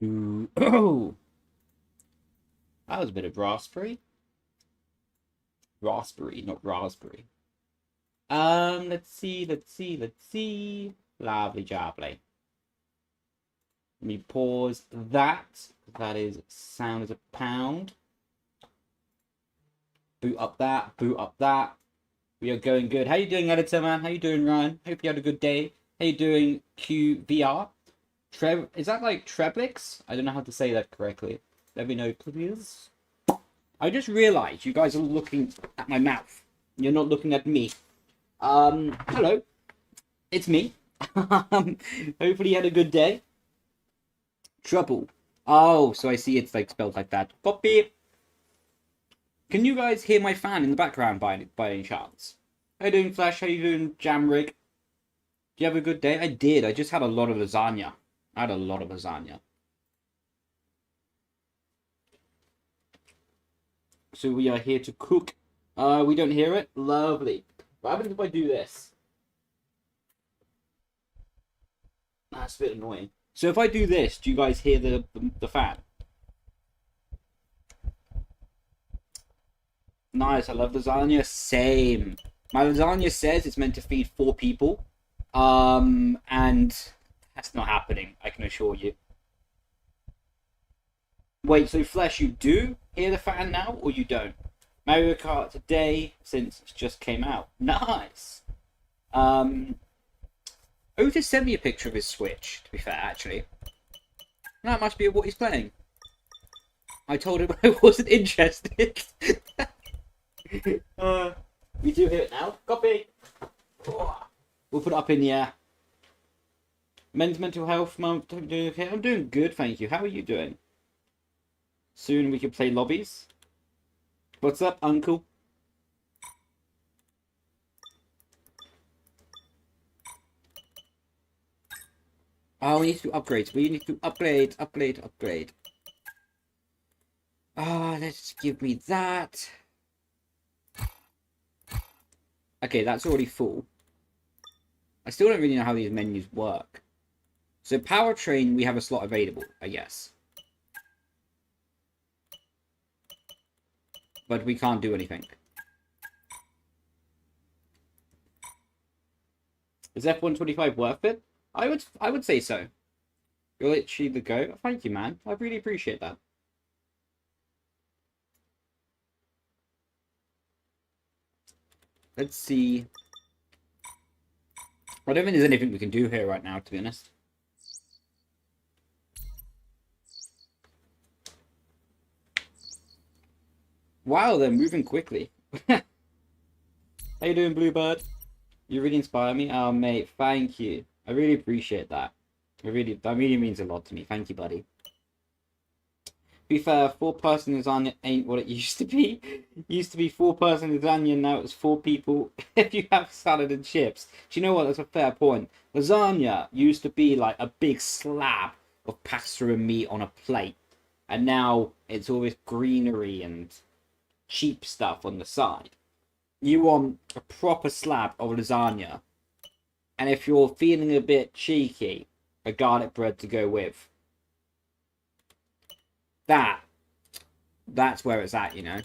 Ooh. Oh, that was a bit of raspberry. Raspberry, not raspberry. Let's see. Lovely jubbly. Let me pause that. That is sound as a pound. Boot up that. Boot up that. We are going good. How you doing, editor man? How you doing, Ryan? Hope you had a good day. How you doing, QVR? Is that like Treblix? I don't know how to say that correctly. Let me know, please. I just realized you guys are looking at my mouth. You're not looking at me. Hello. It's me. Hopefully you had a good day. Trouble. Oh, so I see it's like spelled like that. Copy. Can you guys hear my fan in the background by any chance? How you doing, Flash? How you doing, Jamrig? Do you have a good day? I did. I just had a lot of lasagna. I had a lot of lasagna. So we are here to cook. We don't hear it? Lovely. What happens if I do this? That's a bit annoying. So if I do this, do you guys hear the fan? Nice, I love lasagna. Same. My lasagna says it's meant to feed 4 people. And that's not happening, I can assure you. Wait, so Flesh, you do hear the fan now, or you don't? Mario Kart today, since it just came out. Nice! Otis sent me a picture of his Switch, to be fair, actually. That must be what he's playing. I told him I wasn't interested. We do hear it now. Copy! We'll put it up in the air. Men's Mental Health Month. I'm doing okay. I'm doing good, thank you. How are you doing? Soon we can play lobbies. What's up, Uncle? Oh, we need to upgrade. We need to upgrade. Ah, let's give me that. Okay, that's already full. I still don't really know how these menus work. So powertrain, we have a slot available, I guess. But we can't do anything. Is F125 worth it? I would say so. You're literally the GOAT. Thank you, man. I really appreciate that. Let's see. I don't think there's anything we can do here right now, to be honest. Wow, they're moving quickly. How you doing, Bluebird? You really inspire me. Oh, mate, thank you. I really appreciate that. That really means a lot to me. Thank you, buddy. To be fair, 4-person lasagna ain't what it used to be. It used to be 4-person lasagna, and now it's 4 people if you have salad and chips. Do you know what? That's a fair point. Lasagna used to be like a big slab of pasta and meat on a plate. And now it's all this greenery and cheap stuff on the side. You want a proper slab of lasagna, and if you're feeling a bit cheeky, a garlic bread to go with. That's where it's at, you know.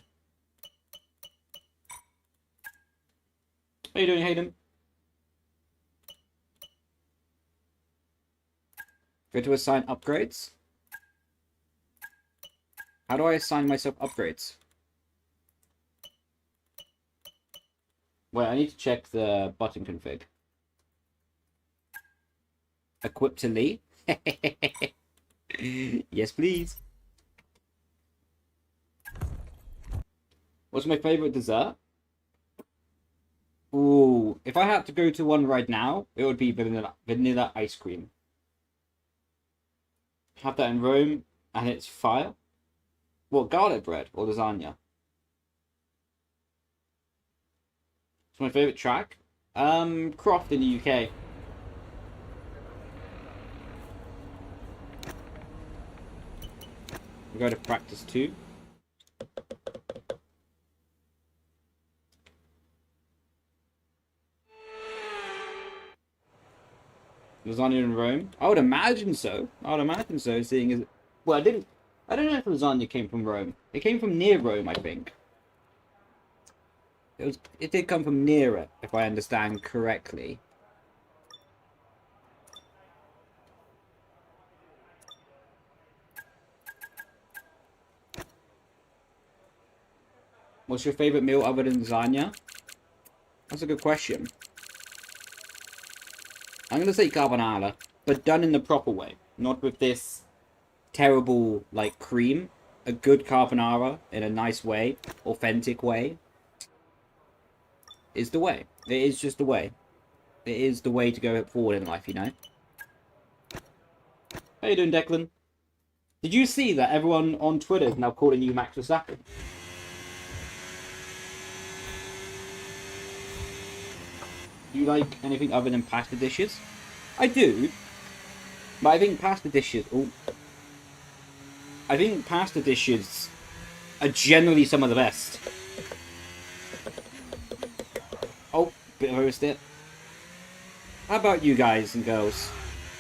How you doing, Hayden? Go to assign upgrades. How do I assign myself upgrades? Wait, I need to check the button config. Equip to Leigh? Yes, please. What's my favorite dessert? Ooh, if I had to go to one right now, it would be vanilla ice cream. Have that in Rome, and it's fire. What, garlic bread or lasagna? It's my favorite track. Croft in the UK. We go to practice 2. Lasagna in Rome. I would imagine so. Seeing as Well, I don't know if lasagna came from Rome. It came from near Rome, I think. It did come from near it, if I understand correctly. What's your favourite meal other than lasagna? That's a good question. I'm going to say carbonara, but done in the proper way. Not with this terrible, like, cream. A good carbonara in a nice way, authentic way, is the way. It is just the way. It is the way to go forward in life, you know? How you doing, Declan? Did you see that everyone on Twitter is now calling you Max Verstappen? Do you like anything other than pasta dishes? I do, but I think pasta dishes... Oh, I think pasta dishes are generally some of the best. Oh, bit of overstep. How about you guys and girls?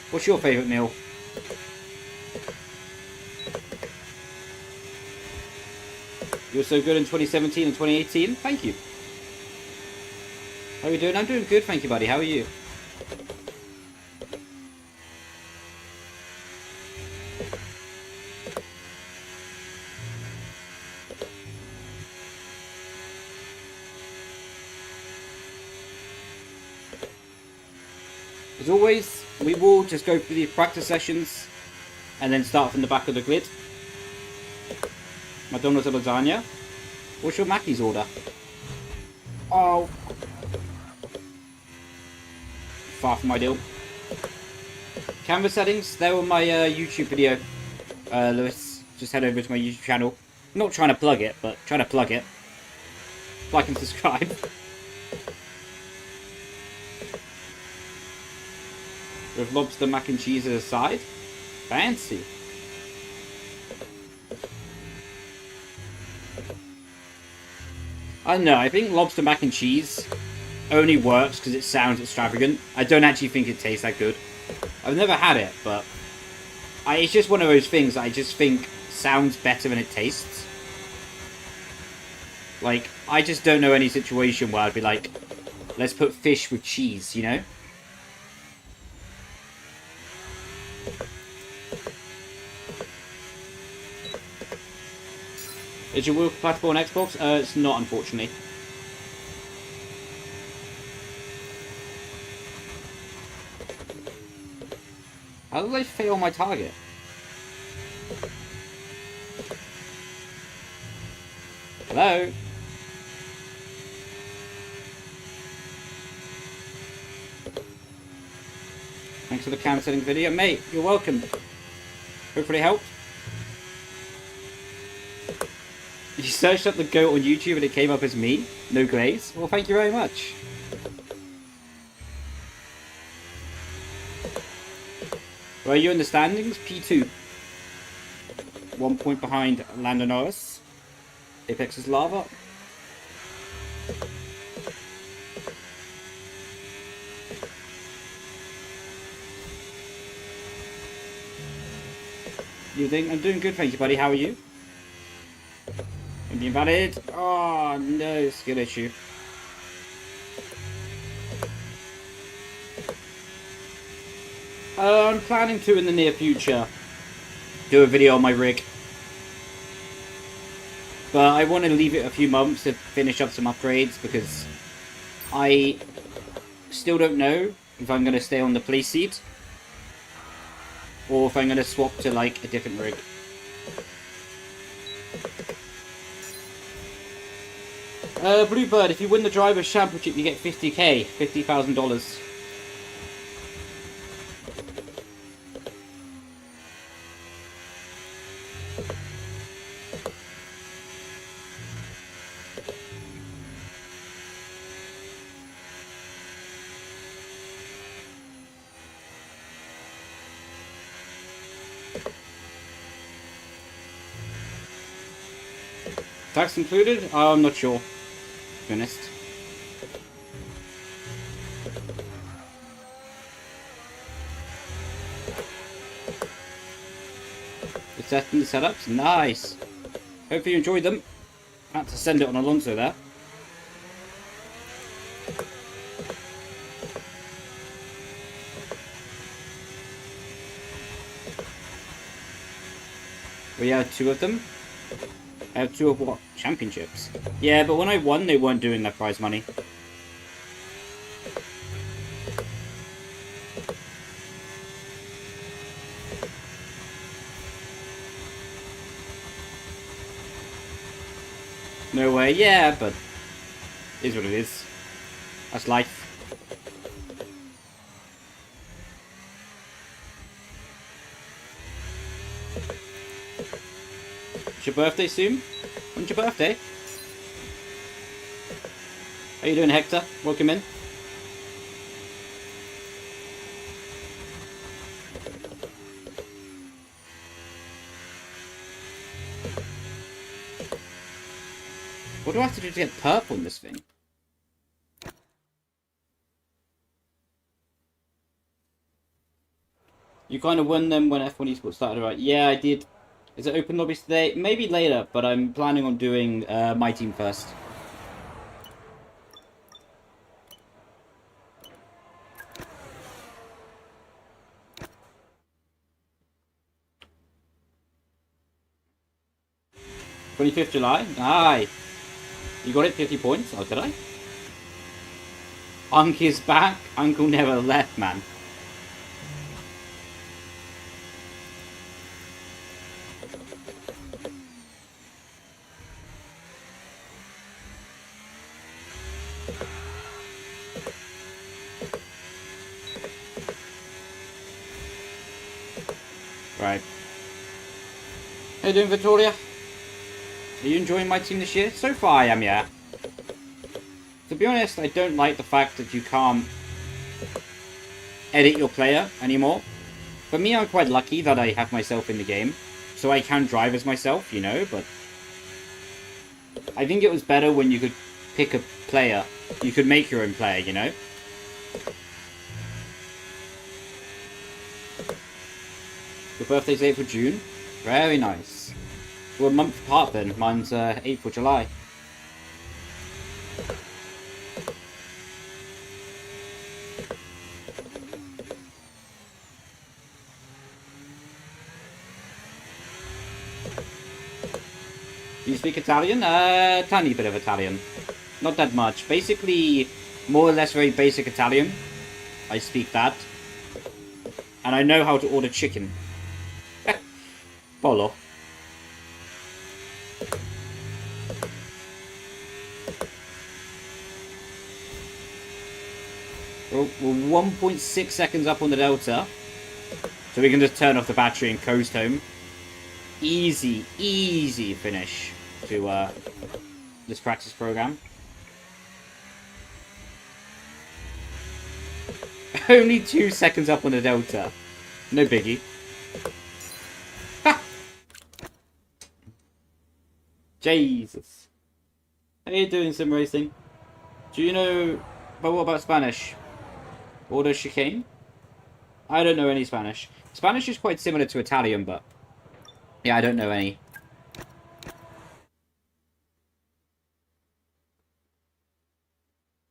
What's your favourite meal? You were so good in 2017 and 2018. Thank you. How are you doing? I'm doing good, thank you, buddy. How are you? As always, we will just go through these practice sessions and then start from the back of the grid. McDonald's or lasagna. What's your Mackey's order? Oh. Far from ideal. Camera settings, they're on my YouTube video. Lewis, just head over to my YouTube channel. I'm not trying to plug it, but trying to plug it. Like and subscribe. With lobster mac and cheese as a side. Fancy. I don't know, I think lobster mac and cheese only works because it sounds extravagant. I don't actually think it tastes that good. I've never had it, but it's just one of those things that I just think sounds better than it tastes. Like, I just don't know any situation where I'd be like, let's put fish with cheese, you know? Is your wheel compatible on Xbox? It's not, unfortunately. How did I fail my target? Hello? Thanks for the cam setting video. Mate, you're welcome. Hopefully it helped. You searched up the goat on YouTube and it came up as me? No glaze? Well, thank you very much. Where are you in the standings? P2. 1 point behind Lando Norris. Apex is lava. You think? I'm doing good, thank you, buddy. How are you? Invalid. Oh no, skill issue. I'm planning to, in the near future, do a video on my rig. But I want to leave it a few months to finish up some upgrades because I still don't know if I'm going to stay on the playseat or if I'm going to swap to like a different rig. Bluebird, if you win the Drivers' Championship, you get 50k, $50,000. Tax included? I'm not sure. To be honest. testing the setups. Nice. Hopefully you enjoyed them. I had to send it on Alonso there. We have 2 of them. I have 2 of what? Championships. Yeah, but when I won, they weren't doing their prize money. No way, yeah, but it is what it is. That's life. It's your birthday soon? When's your birthday? How you doing, Hector? Welcome in. What do I have to do to get purple in this thing? You kind of won them when F1 Esports started, right? Yeah, I did. Is it open lobbies today? Maybe later, but I'm planning on doing my team first. July 25th. Aye. You got it, 50 points? Oh, did I? Unc is back. Uncle never left, man. Right. How you doing, Victoria? Are you enjoying my team this year? So far I am, yeah. To be honest, I don't like the fact that you can't edit your player anymore. For me, I'm quite lucky that I have myself in the game. So I can drive as myself, you know, but I think it was better when you could pick a player. You could make your own player, you know? Your birthday's 8th of June? Very nice. We're a month apart then. Mine's 8th of July. Do you speak Italian? Tiny bit of Italian. Not that much. Basically, more or less very basic Italian. I speak that. And I know how to order chicken. Polo. We're 1.6 seconds up on the Delta. So we can just turn off the battery and coast home. Easy, easy finish to this practice program. Only 2 seconds up on the Delta. No biggie. Ha! Jesus. How you doing, sim racing? Do you know... But what about Spanish? Auto chicane? I don't know any Spanish. Spanish is quite similar to Italian, but... Yeah, I don't know any.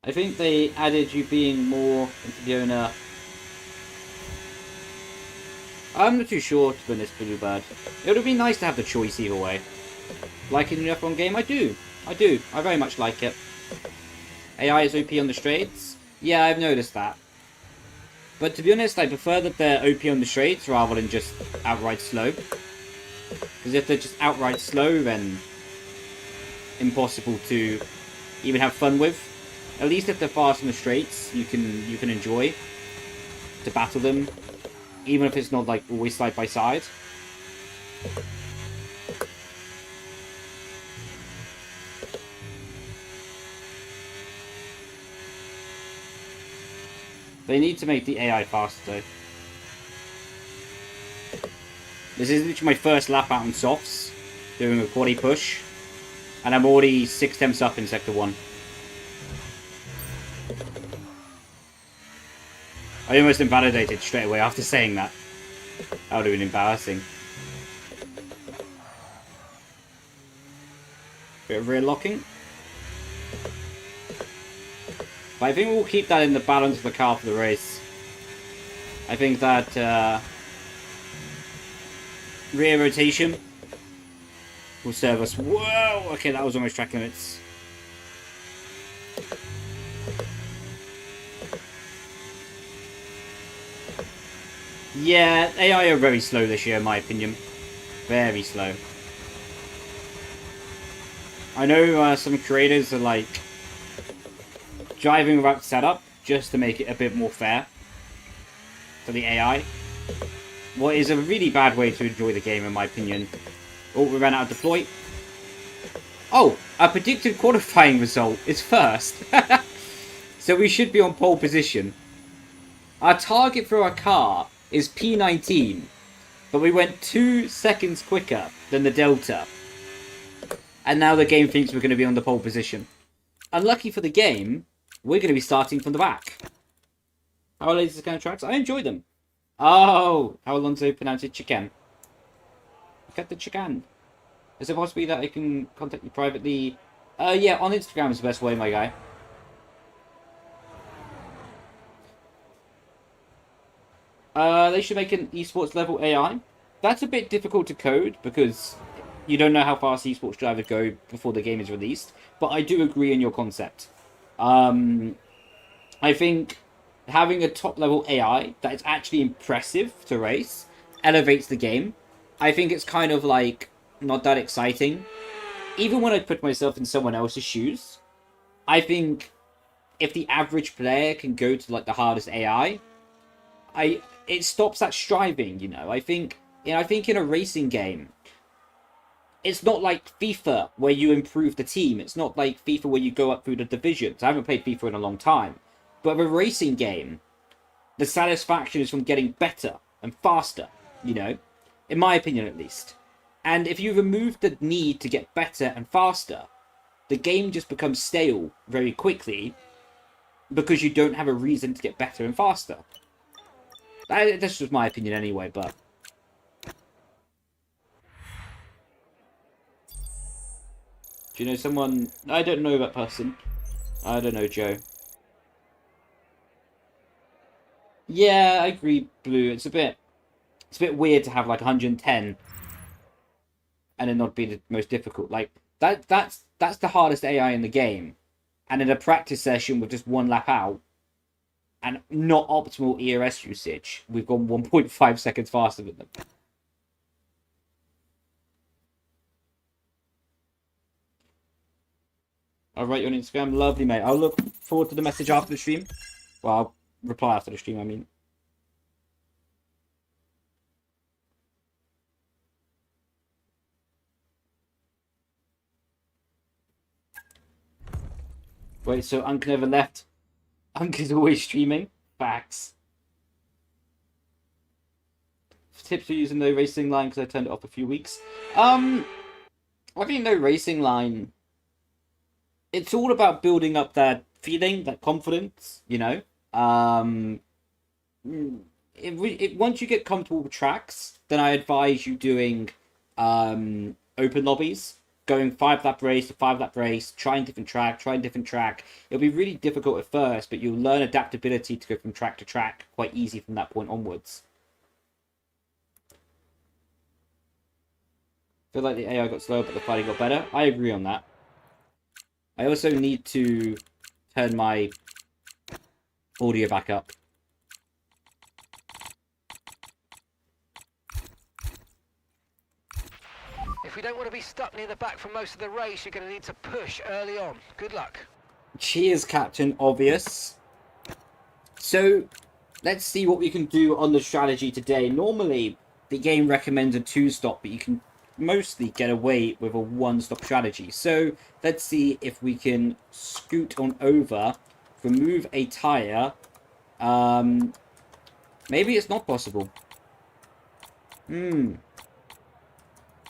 I think they added you being more into the owner. I'm not too sure, to be honest, Bluebird. It would have been nice to have the choice either way. Like in the F1 game? I do. I do. I very much like it. AI is OP on the straights? Yeah, I've noticed that. But to be honest, I prefer that they're OP on the straights rather than just outright slow. Because if they're just outright slow, then impossible to even have fun with. At least if they're fast on the straights, you can enjoy to battle them, even if it's not like always side by side. They need to make the AI faster though. This is literally my first lap out on softs, doing a quaddy push, and I'm already 6 temps up in Sector 1. I almost invalidated straight away after saying that. That would have been embarrassing. Bit of rear locking. But I think we'll keep that in the balance of the car for the race. I think that rear rotation will serve us. Whoa! Okay, that was almost track limits. Yeah, AI are very slow this year, in my opinion. Very slow. I know some creators are like driving without setup just to make it a bit more fair for the AI. What is a really bad way to enjoy the game, in my opinion. Oh, we ran out of deploy. Oh, our predicted qualifying result is first. So we should be on pole position. Our target for our car is P19, but we went 2 seconds quicker than the Delta. And now the game thinks we're going to be on the pole position. Unlucky for the game, we're going to be starting from the back. How are these kind of tracks? I enjoy them. Oh, how Alonso pronounced it, chicken. Look at the chicken. Is it possible that I can contact you privately? Yeah, on Instagram is the best way, my guy. They should make an esports level AI. That's a bit difficult to code because you don't know how fast esports drivers go before the game is released. But I do agree in your concept. I think having a top level AI that is actually impressive to race elevates the game. I think it's kind of like not that exciting. Even when I put myself in someone else's shoes, I think if the average player can go to like the hardest AI, it stops that striving, you know. I think in a racing game, it's not like FIFA where you improve the team. It's not like FIFA where you go up through the divisions. I haven't played FIFA in a long time. But with a racing game, the satisfaction is from getting better and faster, you know? In my opinion, at least. And if you remove the need to get better and faster, the game just becomes stale very quickly because you don't have a reason to get better and faster. That's just my opinion anyway, but... Do you know someone... I don't know that person. I don't know, Joe. Yeah, I agree, Blue. It's a bit weird to have like 110 and it not be the most difficult. Like that's the hardest AI in the game. And in a practice session with just 1 lap out and not optimal ERS usage, we've gone 1.5 seconds faster than them. I'll write you on Instagram. Lovely, mate. I'll look forward to the message after the stream. Well, I'll reply after the stream, I mean. Wait, so Unk never left? Unk is always streaming? Facts. Tips for using no racing line because I turned it off a few weeks. I think no racing line... It's all about building up that feeling, that confidence, you know? Once you get comfortable with tracks, then I advise you doing open lobbies. Going 5-lap race to 5-lap race, trying different track. It'll be really difficult at first, but you'll learn adaptability to go from track to track quite easy from that point onwards. Feel like the AI got slower, but the fighting got better. I agree on that. I also need to turn my audio back up. If we don't want to be stuck near the back for most of the race, you're going to need to push early on. Good luck. Cheers, Captain Obvious. So, let's see what we can do on the strategy today. Normally, the game recommends a 2-stop, but you can mostly get away with a 1-stop strategy. So, let's see if we can scoot on over, remove a tyre. Maybe it's not possible.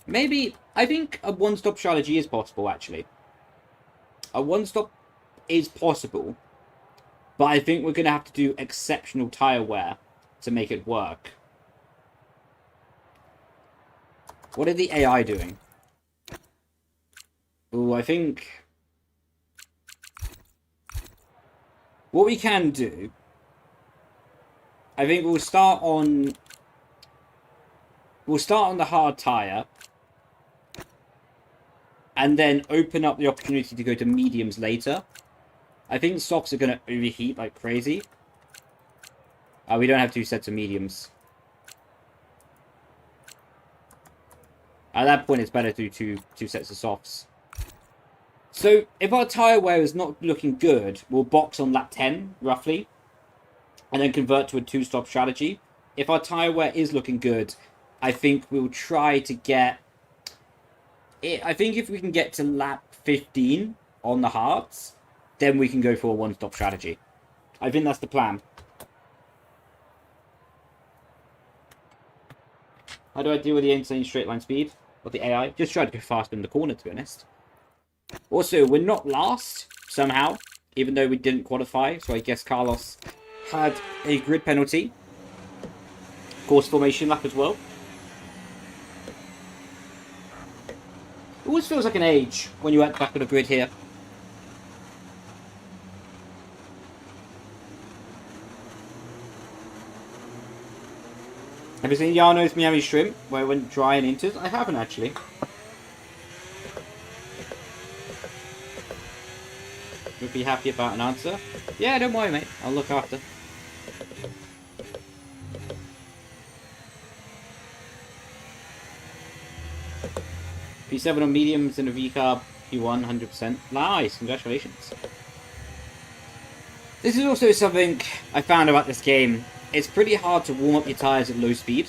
Maybe, I think a 1-stop strategy is possible, actually. A 1-stop is possible, but I think we're going to have to do exceptional tyre wear to make it work. What are the AI doing? Oh, I think what we can do, I think we'll start on the hard tire and then open up the opportunity to go to mediums later. I think softs are going to overheat like crazy. We don't have 2 sets of mediums. At that point, it's better to do two sets of softs. So, if our tyre wear is not looking good, we'll box on lap 10, roughly. And then convert to a 2-stop strategy. If our tyre wear is looking good, I think we'll try to get... I think if we can get to lap 15 on the hards, then we can go for a 1-stop strategy. I think that's the plan. How do I deal with the insane straight line speed of the AI? Just try to go faster in the corner, to be honest. Also, we're not last, somehow, even though we didn't qualify. So I guess Carlos had a grid penalty. Course formation lap as well. It always feels like an age when you went back on the grid here. Have you seen Yano's Miami Shrimp, where it went dry and inters? I haven't, actually. Would be happy about an answer. Yeah, don't worry, mate. I'll look after. P7 on mediums and a V-carb P1, 100%. Nice, congratulations. This is also something I found about this game. It's pretty hard to warm up your tyres at low speed.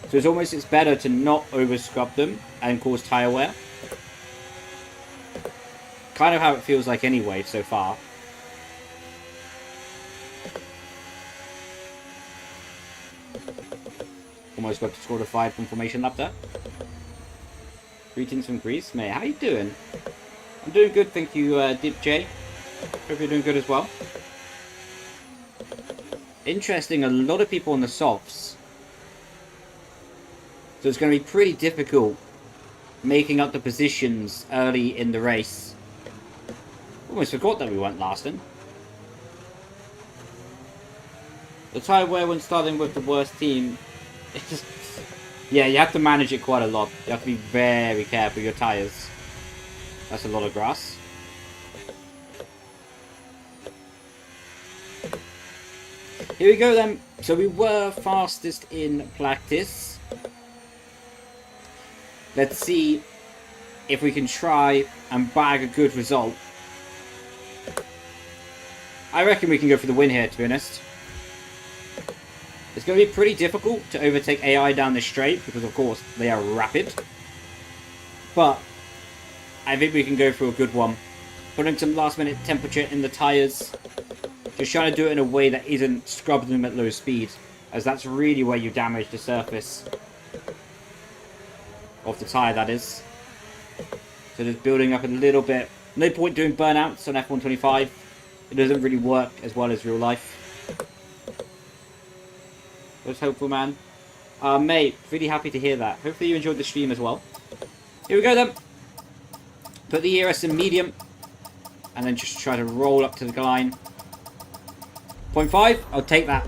So it's better to not over-scrub them and cause tyre wear. Kind of how it feels like anyway, so far. Almost got disqualified from formation lap there. Greetings from Greece. Mate, how you doing? I'm doing good, thank you, Dip J. Hope you're doing good as well. Interesting, a lot of people on the softs. So it's going to be pretty difficult making up the positions early in the race. Almost forgot that we weren't last in. The tyre wear when starting with the worst team, it's just... Yeah, you have to manage it quite a lot. You have to be very careful with your tyres. That's a lot of grass. Here we go then. So we were fastest in practice. Let's see if we can try and bag a good result. I reckon we can go for the win here, to be honest. It's going to be pretty difficult to overtake AI down this straight because, of course, they are rapid. But I think we can go for a good one. Putting some last-minute temperature in the tyres. Just trying to do it in a way that isn't scrubbing them at low speed, as that's really where you damage the surface of the tyre, that is. So just building up a little bit. No point doing burnouts on F125. It doesn't really work as well as real life. That's hopeful, man. Mate, really happy to hear that. Hopefully you enjoyed the stream as well. Here we go then. Put the ERS in medium. And then just try to roll up to the line. 0.5, I'll take that.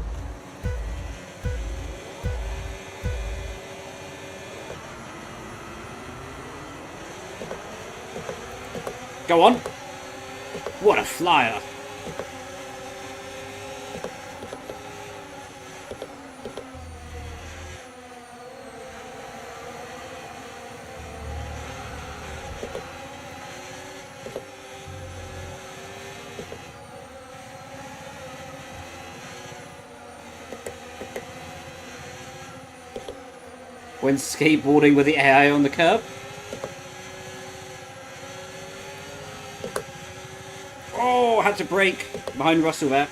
Go on. What a flyer. When skateboarding with the AI on the curb. Oh, had to brake behind Russell there.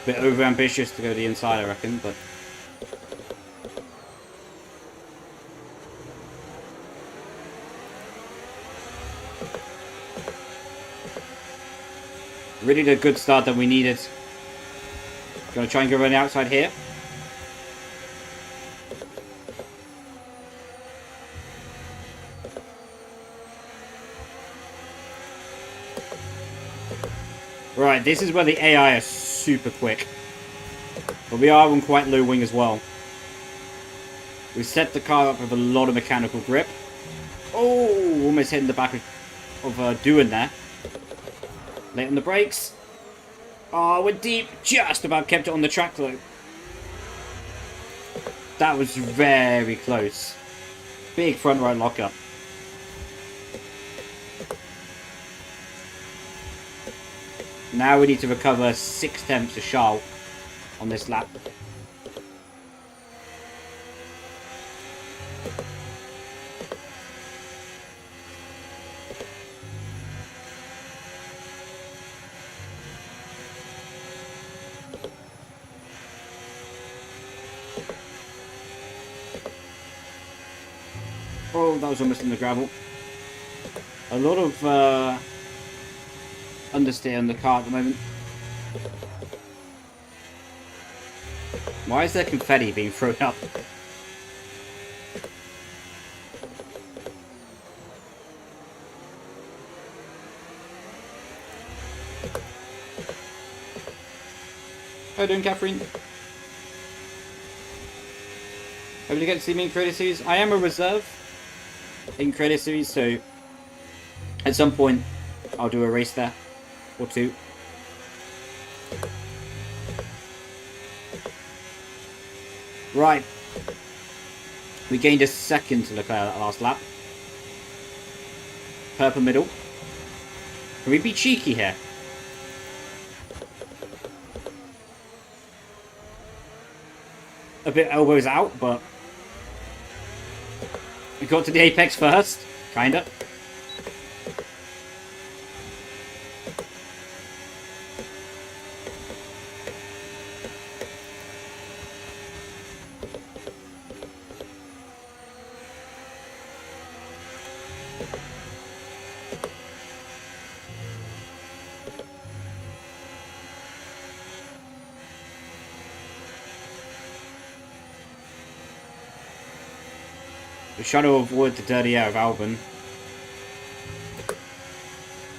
Bit over ambitious to go the inside, I reckon, but really the good start that we needed. Gonna try and go around the outside here. Right, this is where the AI is super quick. But we are on quite low wing as well. We set the car up with a lot of mechanical grip. Oh, almost hitting the back of doing there. Late on the brakes. Oh, we're deep. Just about kept it on the track though. That was very close. Big front right lockup. Now we need to recover 6 tenths to Charles on this lap. Oh, that was almost in the gravel. A lot of understeer on the car at the moment. Why is there confetti being thrown up? How you doing, Catherine? Hope you get to see me in Creator Series. I am a reserve in Creator Series, so at some point I'll do a race there or two. Right. We gained a second to Leclerc that last lap. Purple middle. Can we be cheeky here? A bit elbows out, but we got to the apex first. Kinda. The shadow of wood, the dirty air of Albon.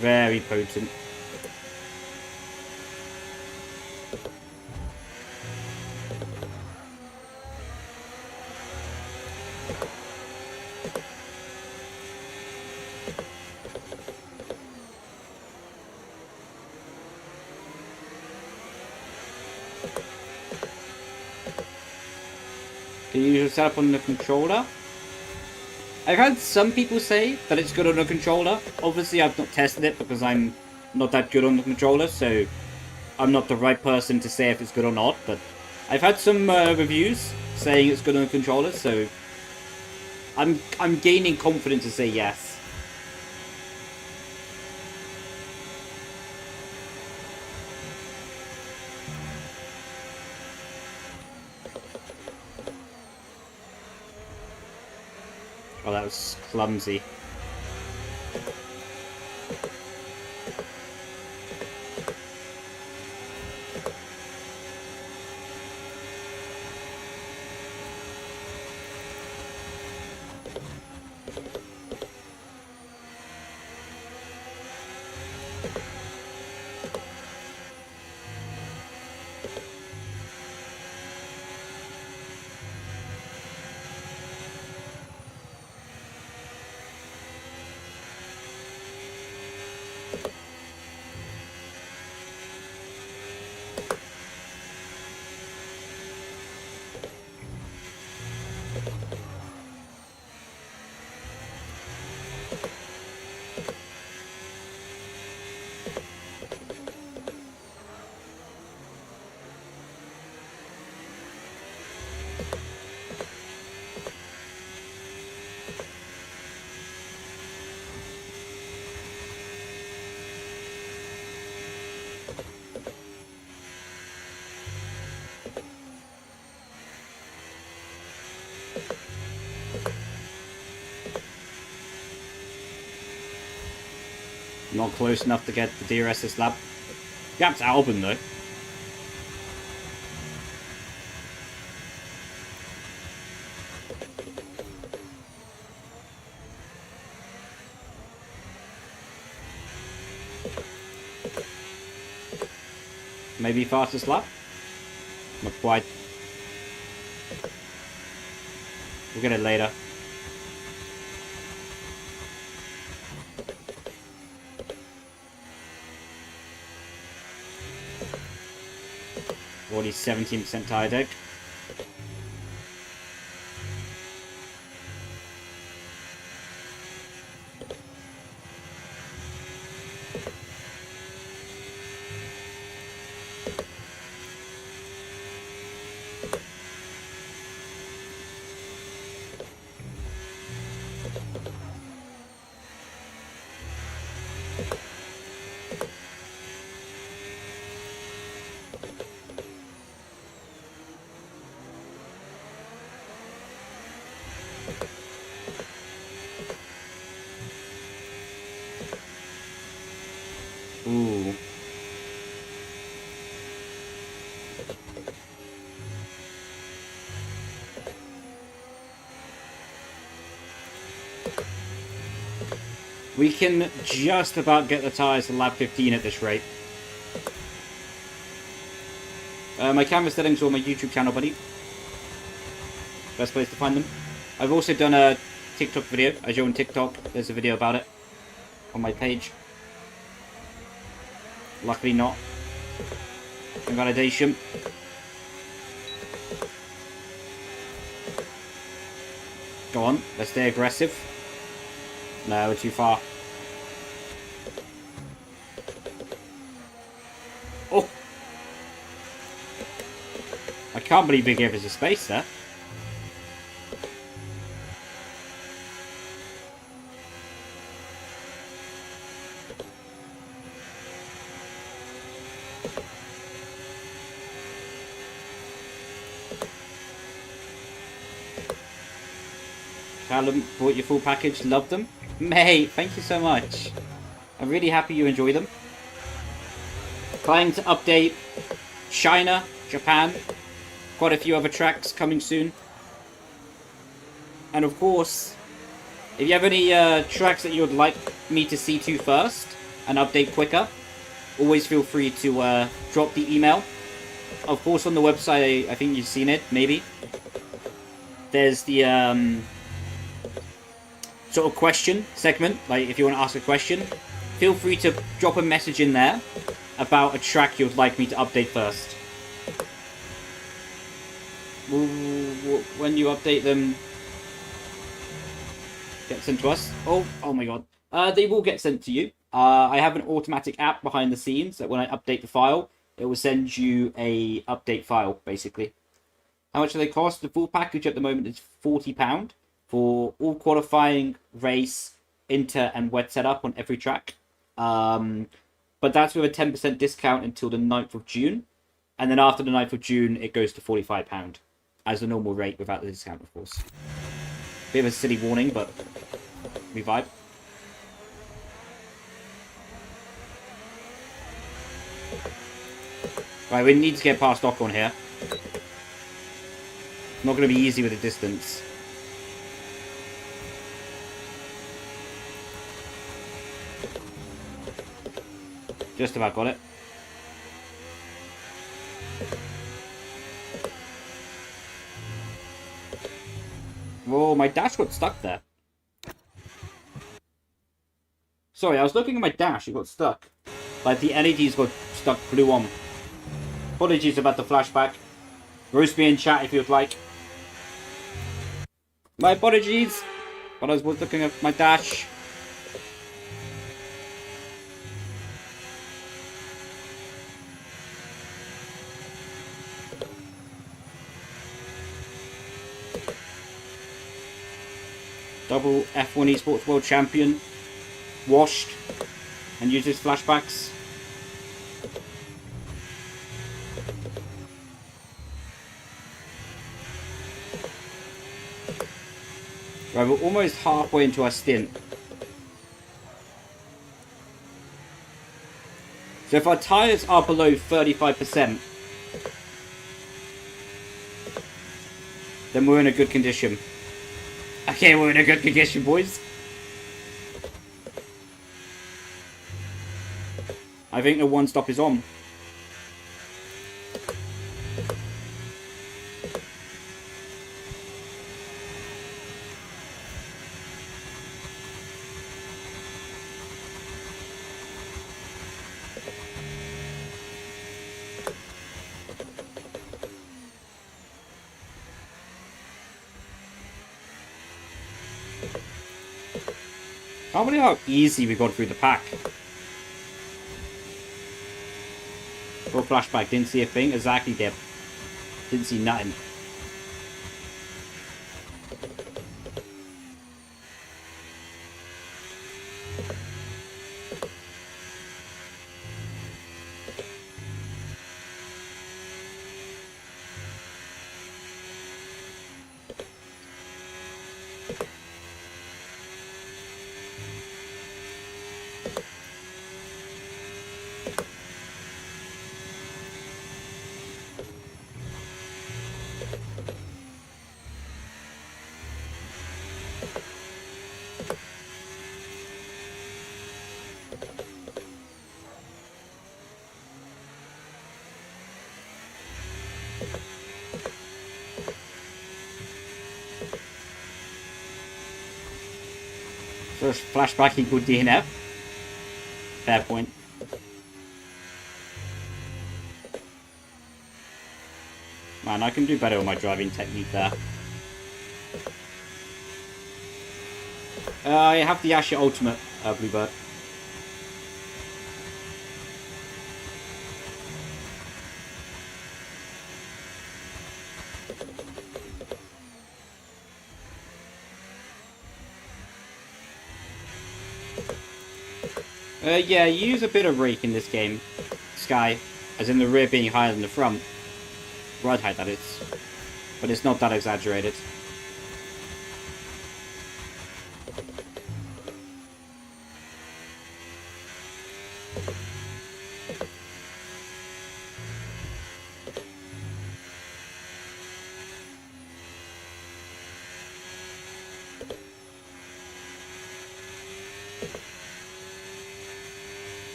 Very potent. Can you use your setup on the controller? I've had some people say that it's good on a controller. Obviously, I've not tested it because I'm not that good on the controller, so I'm not the right person to say if it's good or not. But I've had some reviews saying it's good on the controller, so I'm gaining confidence to say yes. Oh, that was clumsy. Not close enough to get the DRS this lap. Gap's Albon though. Maybe fastest lap. Not quite. We'll get it later. Already 17% tire deck. Ooh. We can just about get the tyres to lap 15 at this rate. My camera settings are on my YouTube channel, buddy. Best place to find them. I've also done a TikTok video. As you're on TikTok, there's a video about it on my page. Luckily not. Invalidation. Go on, let's stay aggressive. No, we're too far. Oh! I can't believe he gave us a space there. Callum bought your full package, loved them. Mate, thank you so much. I'm really happy you enjoy them. Planning to update China, Japan, quite a few other tracks coming soon. And of course, if you have any tracks that you would like me to see to first and update quicker, always feel free to drop the email. Of course, on the website, I think you've seen it, maybe. There's the sort of question segment, like if you want to ask a question, feel free to drop a message in there about a track you would like me to update first. When you update them, get sent to us. Oh my god. They will get sent to you. I have an automatic app behind the scenes that when I update the file, it will send you a update file, basically. How much do they cost? The full package at the moment is £40 for all qualifying, race, inter, and wet setup on every track. But that's with a 10% discount until the 9th of June. And then after the 9th of June, it goes to £45 as the normal rate without the discount, of course. Bit of a silly warning, but we vibe. Right, we need to get past Ocon here. Not going to be easy with the distance. Just about got it. Whoa, my dash got stuck there. Sorry, I was looking at my dash, it got stuck. Like the LEDs got stuck blue on. Apologies about the flashback. Roast me in chat if you'd like. My apologies. But I was looking at my dash. Double F1 Esports World Champion. Washed. And uses flashbacks. Right, we're almost halfway into our stint. So if our tyres are below 35%, then we're in a good condition. Okay, we're in a good condition, boys. I think the one stop is on. Can't believe how easy we got through the pack. Or flashback, didn't see a thing. Exactly, Deb. Didn't see nothing. First flashback equal DNF. Fair point. Man, I can do better with my driving technique there. I have the Asher Ultimate, Bluebird. Yeah, you use a bit of rake in this game, Sky, as in the rear being higher than the front. Ride height, that is. But it's not that exaggerated.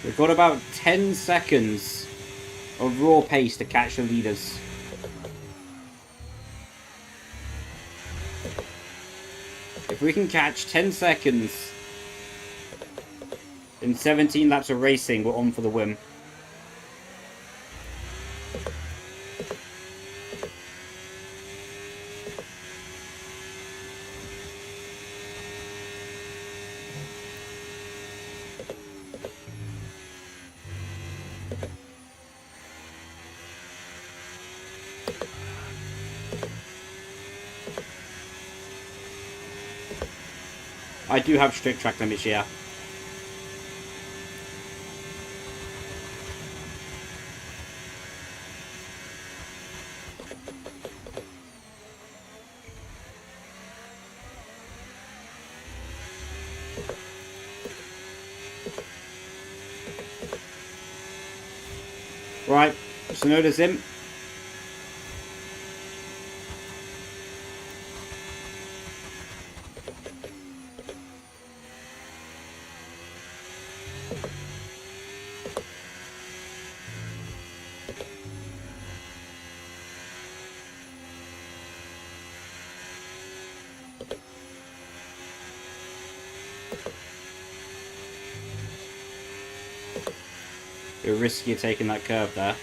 We've got about 10 seconds of raw pace to catch the leaders. If we can catch 10 seconds in 17 laps of racing, we're on for the win. I do have strict track limits, yeah. Right, so notice him. You're risky taking that curve there.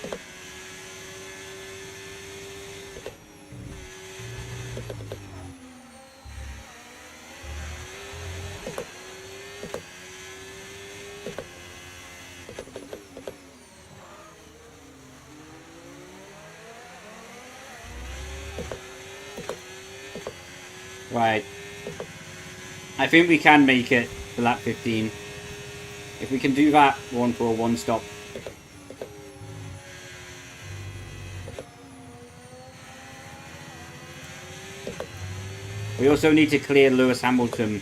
Right. I think we can make it for lap 15. If we can do that, we're on for a one stop. We also need to clear Lewis Hamilton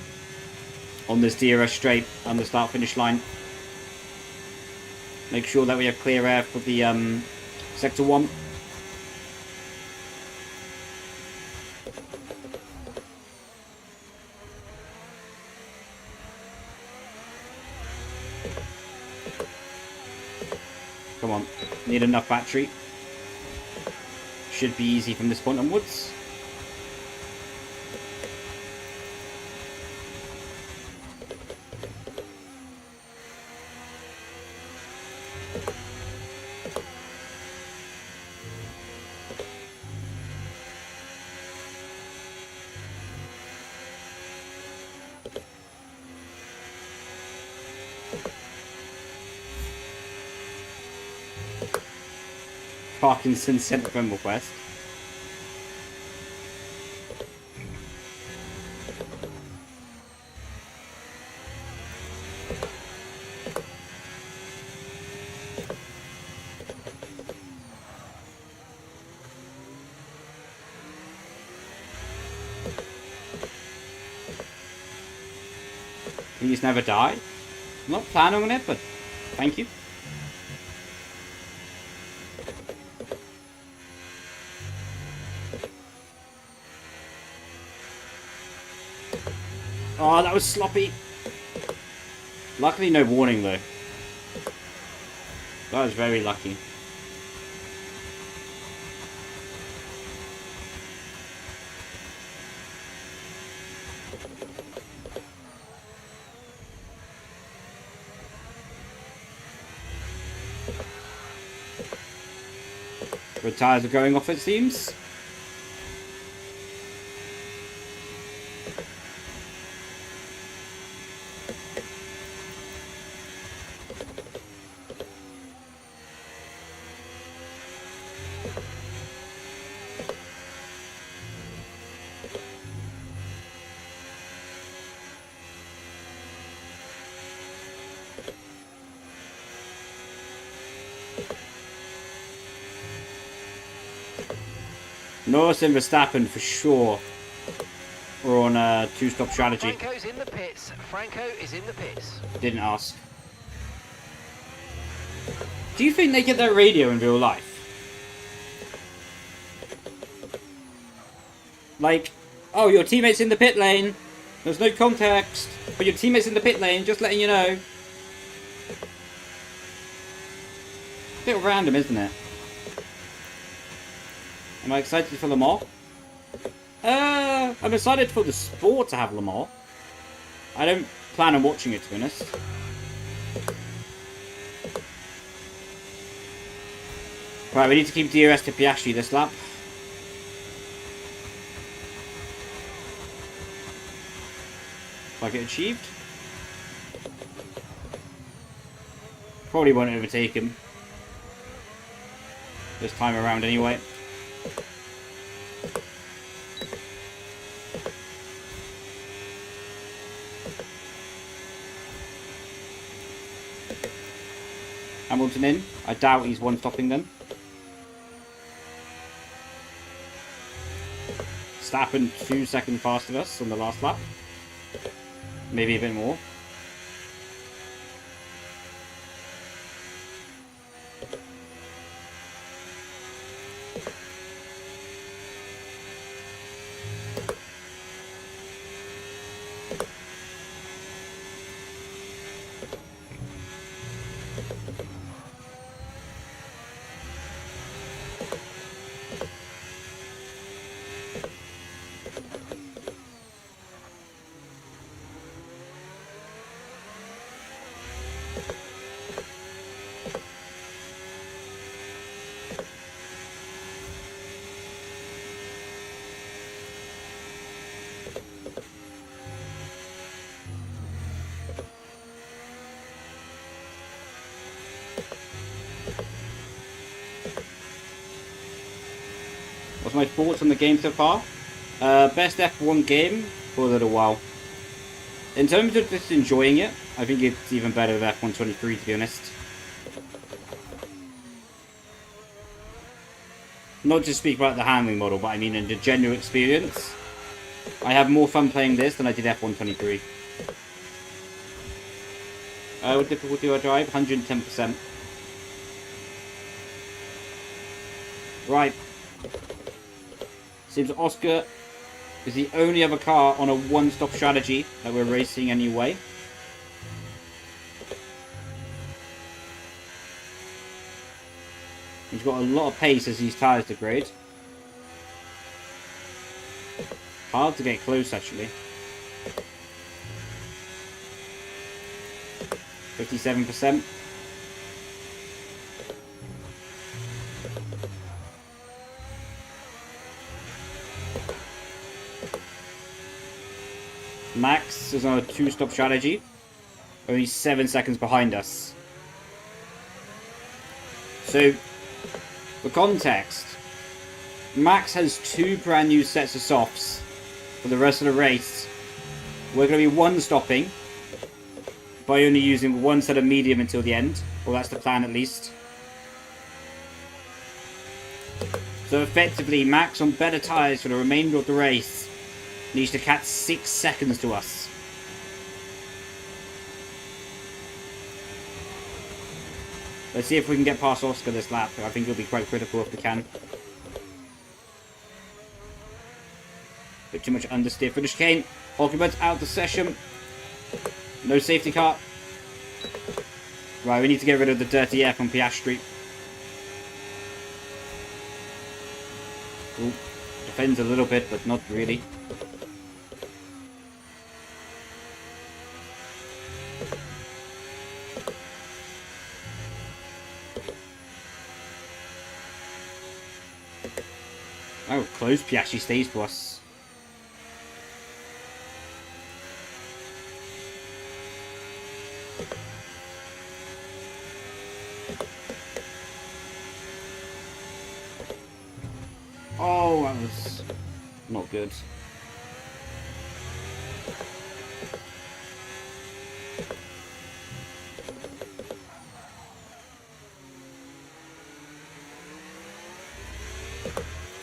on this DRS straight on the start finish line. Make sure that we have clear air for the sector 1. Come on, need enough battery. Should be easy from this point onwards. Parkinson sent a friend request. Please never die. I'm not planning on it, but thank you. Oh, that was sloppy. Luckily, no warning, though. That was very lucky. The tires are going off, it seems. Norris and Verstappen for sure. We're on a two-stop strategy. Franco's in the pits. Franco is in the pits. Didn't ask. Do you think they get that radio in real life? Like, oh, your teammate's in the pit lane. There's no context, but your teammate's in the pit lane, just letting you know. Bit random, isn't it? Am I excited for Le Mans? I'm excited for the sport to have Le Mans. I don't plan on watching it, to be honest. Right, we need to keep DRS to Piastri this lap. If I get achieved. Probably won't overtake him. This time around anyway. Hamilton in. I doubt he's one-stopping them. Verstappen 2 seconds faster than us on the last lap. Maybe a bit more. What's my thoughts on the game so far? Best F1 game for a little while. In terms of just enjoying it, I think it's even better with F123, to be honest. Not just speak about the handling model, but I mean in the general experience. I have more fun playing this than I did F123. What difficulty do I drive? 110%. Right. Seems Oscar is the only other car on a one-stop strategy that we're racing anyway. He's got a lot of pace as these tyres degrade. Hard to get close, actually. 57%. Max is on a 2-stop strategy. Only 7 seconds behind us. So, for context, Max has 2 brand new sets of softs for the rest of the race. We're going to be 1-stopping by only using 1 set of medium until the end. Well, that's the plan at least. So effectively, Max on better tyres for the remainder of the race needs to catch 6 seconds to us. Let's see if we can get past Oscar this lap. I think it'll be quite critical if we can. Bit too much understeer for the chicane. Occupants out the session. No safety car. Right, we need to get rid of the dirty air from Piastri. Ooh, defends a little bit, but not really. Oh, close. Piastri stays to us. Oh, that was not good.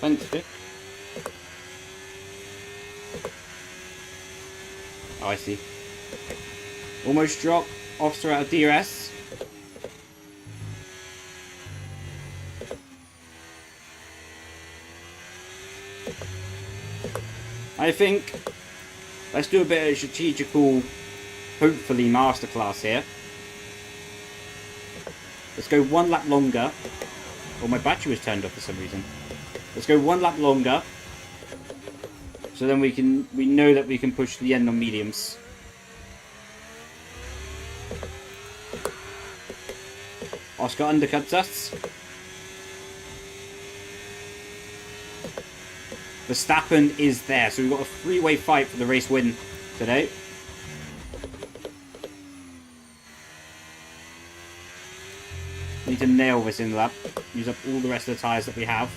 Thanks, Vic. Oh, I see. Almost drop. Officer out of DRS. I think let's do a bit of strategical, hopefully, masterclass here. Let's go 1 lap longer. Oh, my battery was turned off for some reason. Let's go 1 lap longer. So then we know that we can push the end on mediums. Oscar undercuts us. Verstappen is there, so we've got a 3-way fight for the race win today. Need to nail this in the lap. Use up all the rest of the tyres that we have.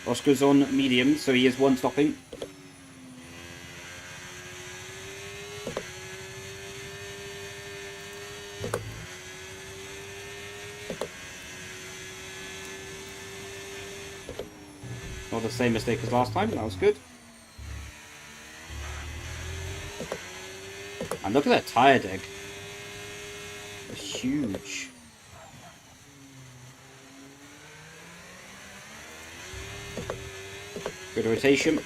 Oscar's on medium, so he is 1-stopping. Not the same mistake as last time, that was good. And look at that tyre dig. It's huge. Good rotation.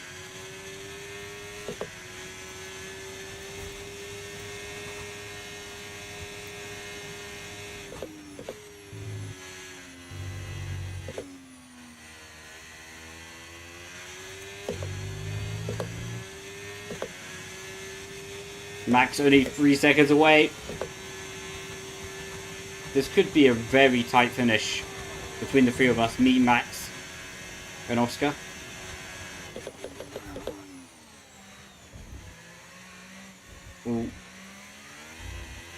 Max only 3 seconds away. This could be a very tight finish between the 3 of us, me, Max, and Oscar. Ooh.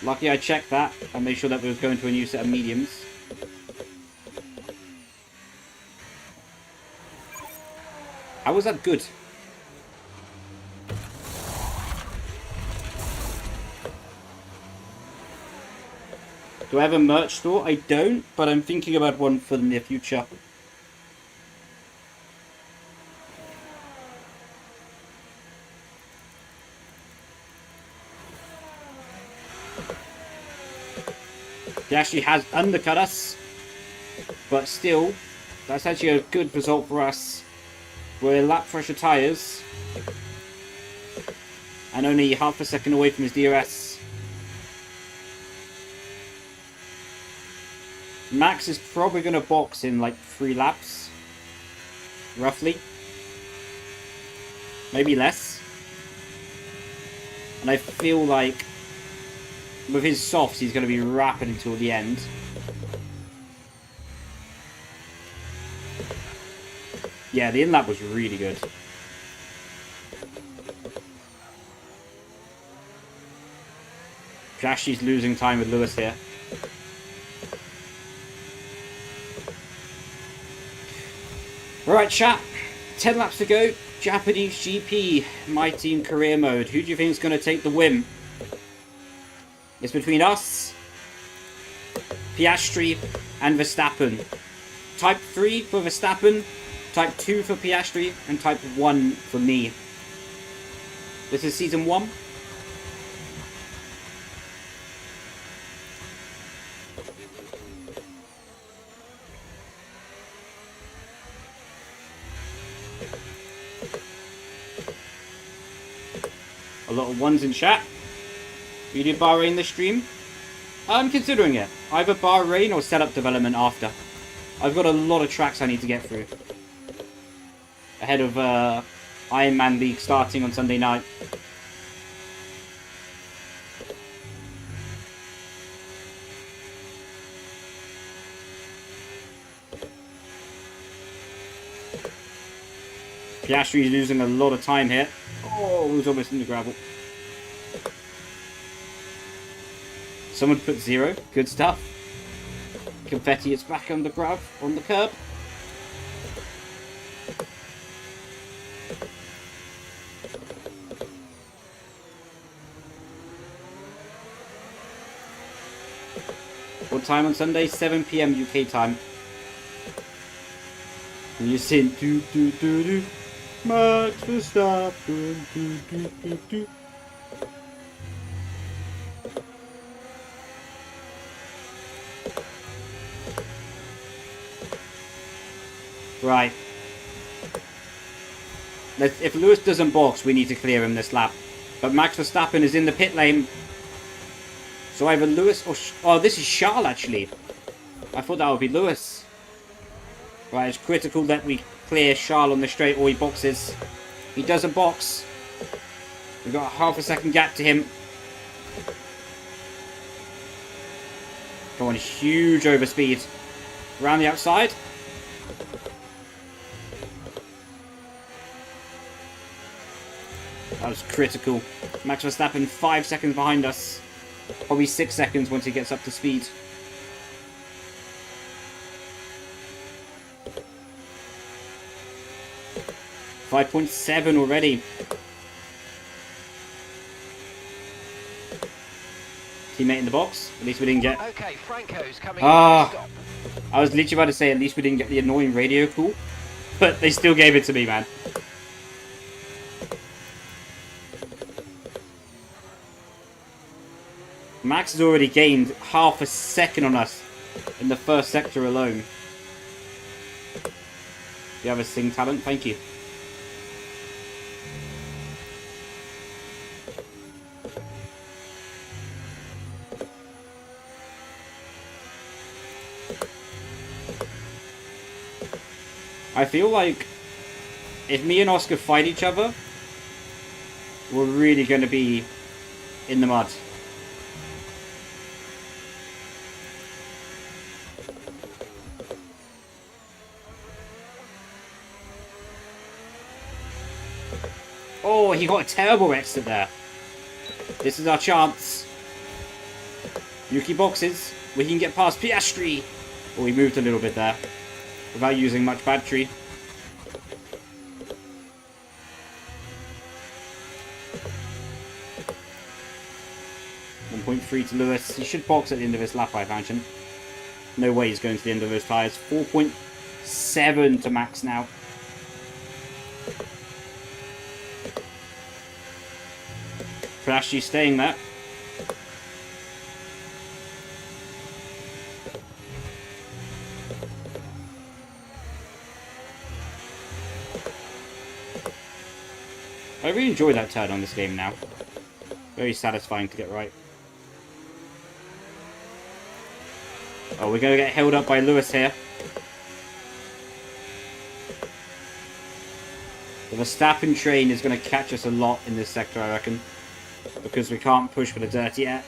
Lucky I checked that and made sure that we was going to a new set of mediums. How was that good? Do I have a merch store? I don't, but I'm thinking about one for the near future. He actually has undercut us, but still, that's actually a good result for us. We're lap fresher tyres, and only half a second away from his DRS. Max is probably going to box in like 3 laps, roughly, maybe less. And I feel like with his softs, he's going to be rapid until the end. Yeah, the in-lap was really good. Piastri's losing time with Lewis here. Alright, chat. 10 laps to go. Japanese GP. My team career mode. Who do you think is going to take the win? It's between us, Piastri, and Verstappen. Type 3 for Verstappen, Type 2 for Piastri, and Type 1 for me. This is Season 1. A lot of ones in chat. You did Bahrain this stream? I'm considering it. Either Bahrain or setup development after. I've got a lot of tracks I need to get through. Ahead of Iron Man League starting on Sunday night. Piastri's losing a lot of time here. Oh, he was almost in the gravel. Someone put 0. Good stuff. Confetti is back on the curb. What time on Sunday? 7 PM UK time. And you sing do do do do. Max Verstappen do do do do. Right. If Lewis doesn't box, we need to clear him this lap. But Max Verstappen is in the pit lane. So either Lewis or... Oh, this is Charles, actually. I thought that would be Lewis. Right, it's critical that we clear Charles on the straight or he boxes. He doesn't box. We've got a half a second gap to him. Come on, huge overspeed. Around the outside. That was critical. Max Verstappen 5 seconds behind us. Probably 6 seconds once he gets up to speed. .7 already. Teammate in the box. At least we didn't get... Okay, Franco's coming stop. I was literally about to say at least we didn't get the annoying radio call. But they still gave it to me, man. Max has already gained half a second on us in the first sector alone. You have a sing talent? Thank you. I feel like if me and Oscar fight each other, we're really going to be in the mud. Oh, he got a terrible exit there. This is our chance. Yuki boxes. We can get past Piastri. Oh, he moved a little bit there. Without using much battery. .3 to Lewis. He should box at the end of his lap, I imagine. No way he's going to the end of those tyres. 4.7 to Max now. Flashy staying there. I really enjoy that turn on this game now. Very satisfying to get right. Oh, we're going to get held up by Lewis here. The Verstappen train is going to catch us a lot in this sector, I reckon. Because we can't push for the dirt yet.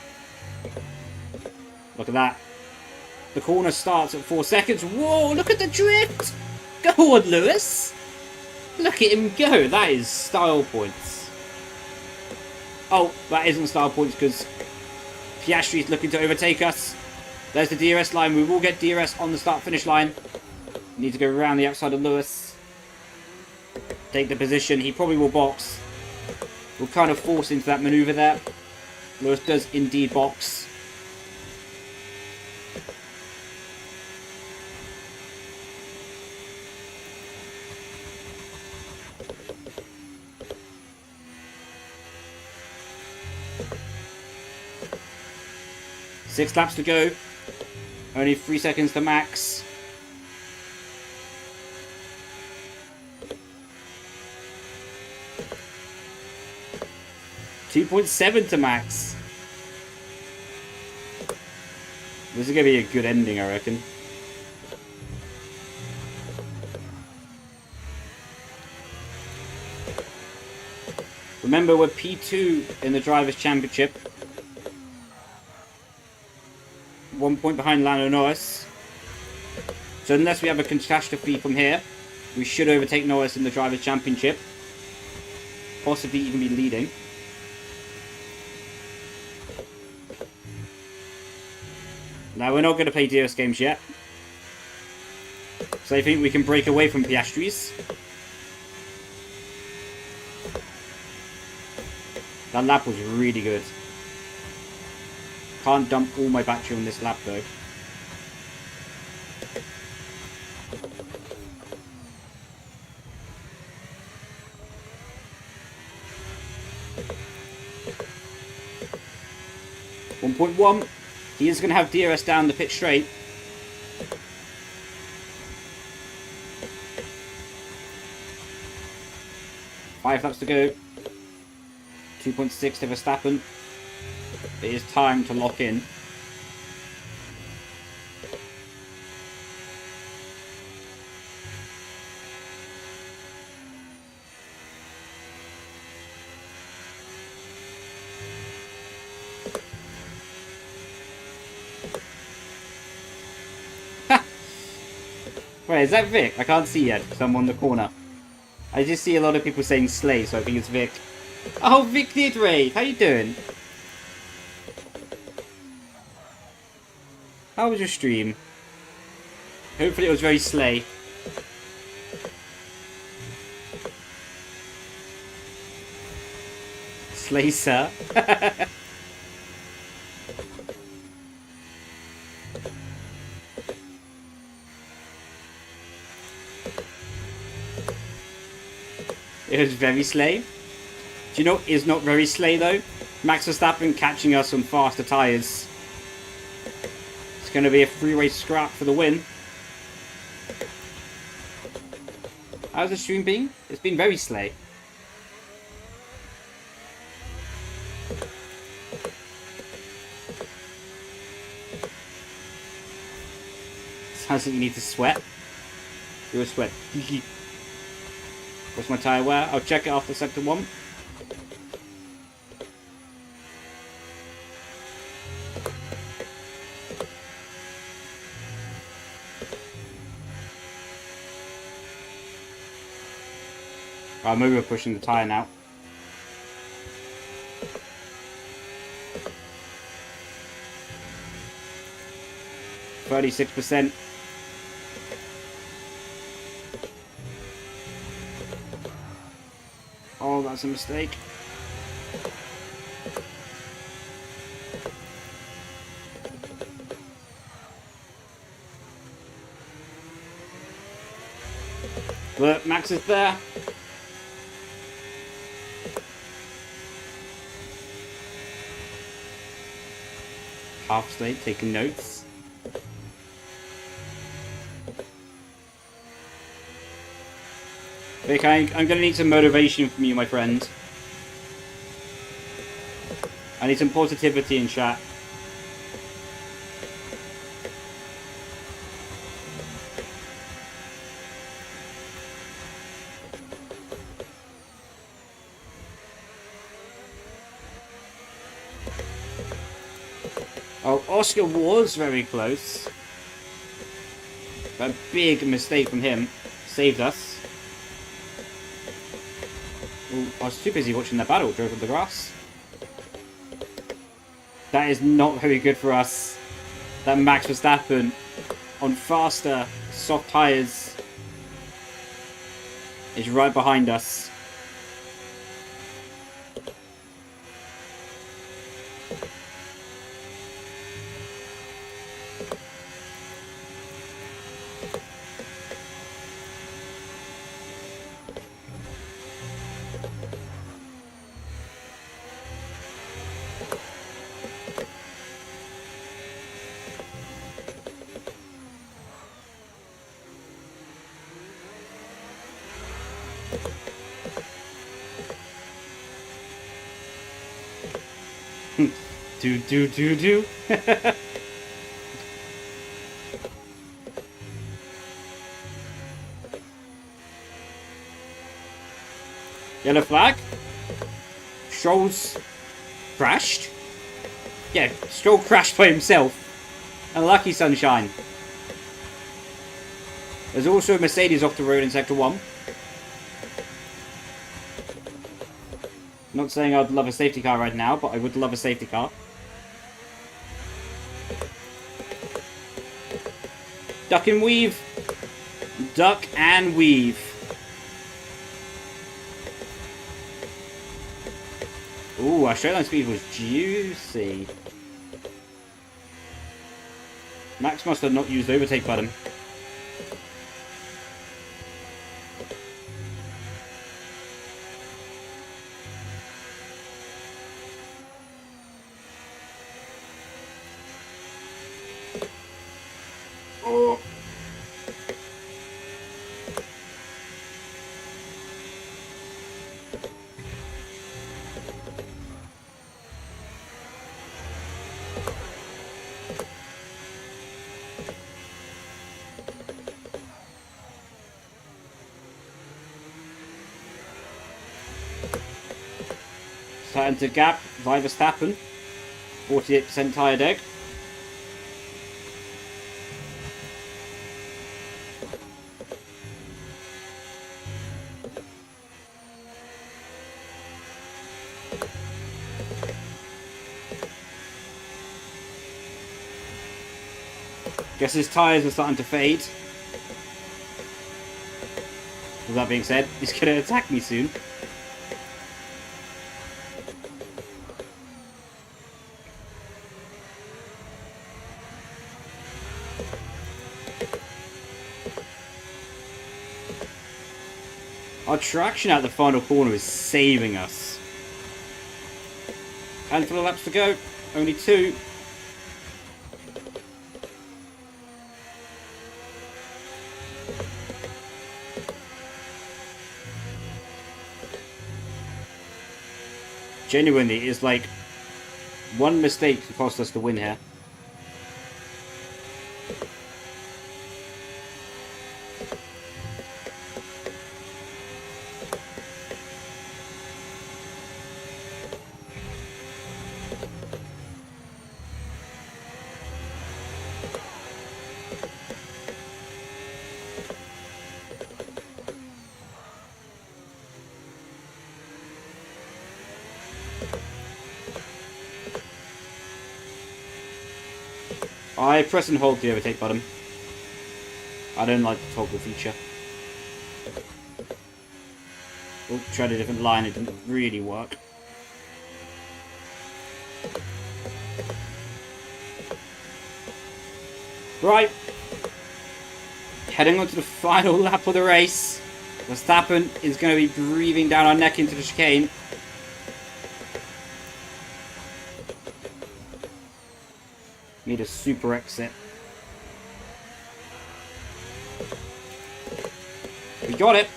Look at that. The corner starts at 4 seconds. Whoa, look at the drift! Go on, Lewis! Look at him go. That is style points. Oh, that isn't style points because Piastri's looking to overtake us. There's the DRS line. We will get DRS on the start-finish line. Need to go around the outside of Lewis. Take the position. He probably will box. We'll kind of force into that maneuver there. Lewis does indeed box. Six laps to go. Only 3 seconds to max. .7 to max. This is going to be a good ending, I reckon. Remember, we're P2 in the Drivers' Championship. 1 point behind Lando Norris. So unless we have a catastrophe from here, we should overtake Norris in the Drivers' Championship. Possibly even be leading. Now, we're not going to play DRS games yet. So I think we can break away from Piastri's. That lap was really good. Can't dump all my battery on this lap, though. .1. He is going to have DRS down the pit straight. 5 laps to go. 2.6 to Verstappen. It is time to lock in. Wait, is that Vic? I can't see yet because I'm on the corner. I just see a lot of people saying Slay, so I think it's Vic. Oh, Vic did raid. How you doing? How was your stream? Hopefully it was very Slay. Slay, sir. It was very Slay. Do you know what is not very Slay though? Max Verstappen catching us on faster tyres. It's going to be a three-way scrap for the win. How's the stream been? It's been very Slay. Sounds like you need to sweat. You're a sweat. What's my tyre wear? I'll check it after sector 1. Right, maybe we're pushing the tyre now. %. Oh, that's a mistake. Look, Max is there. Half state taking notes. Vic, I'm going to need some motivation from you, my friend. I need some positivity in chat. Oh, Oscar was very close. A big mistake from him. Saved us. Ooh, I was too busy watching that battle, drove on the grass. That is not very good for us. That Max Verstappen on faster, soft tyres is right behind us. Do. Yellow flag. Stroll's crashed. Yeah, Stroll crashed by himself. Unlucky sunshine. There's also a Mercedes off the road in Sector 1. Not saying I'd love a safety car right now, but I would love a safety car. Duck and weave. Duck and weave. Ooh, our straight line speed was juicy. Max must have not used the overtake button. Oh. Starting to gap by Verstappen. 48% tyre deg. Guess his tyres are starting to fade. With that being said, he's going to attack me soon. Our traction at the final corner is saving us. Handful of laps to go. Only 2. Genuinely, it's like one mistake to cost us the win here. I press and hold the overtake button. I don't like the toggle feature. Oh, tried a different line, it didn't really work. Right. Heading on to the final lap of the race. Verstappen is going to be breathing down our neck into the chicane. Need a super exit. We got it.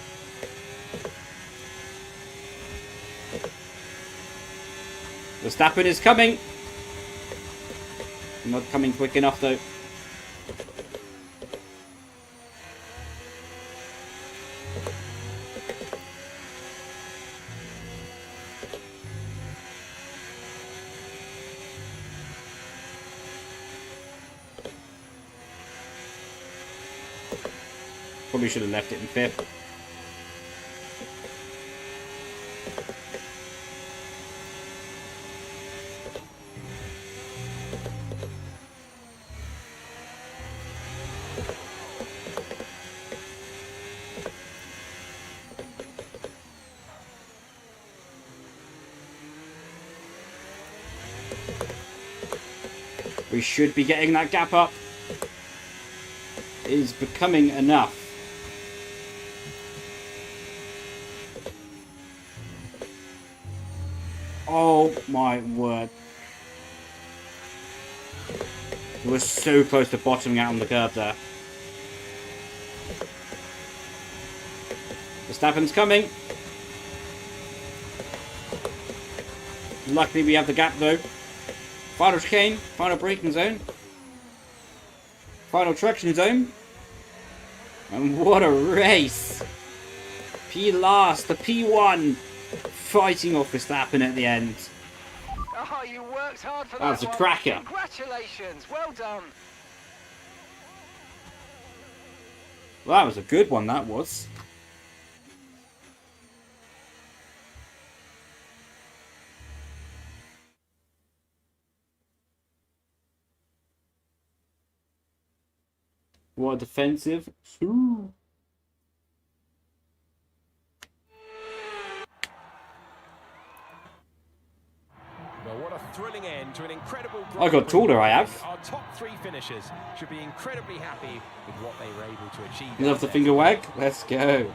Verstappen is coming. Not coming quick enough though. Probably should have left it in 5th. We should be getting that gap up. It is becoming enough. Oh my word. We were so close to bottoming out on the curb there. Verstappen's coming. Luckily we have the gap though. Final chicane, final braking zone. Final traction zone. And what a race. P last, the P1. Fighting off Verstappen at the end. Oh, you worked hard for that. That's a cracker. Congratulations, well done. Well, that was a good one, that was. What a defensive. Ooh. Well, what a thrilling end to an incredible. I got taller, I have. Our top 3 finishers should be incredibly happy with what they were able to achieve. You love the finger wag? Let's go.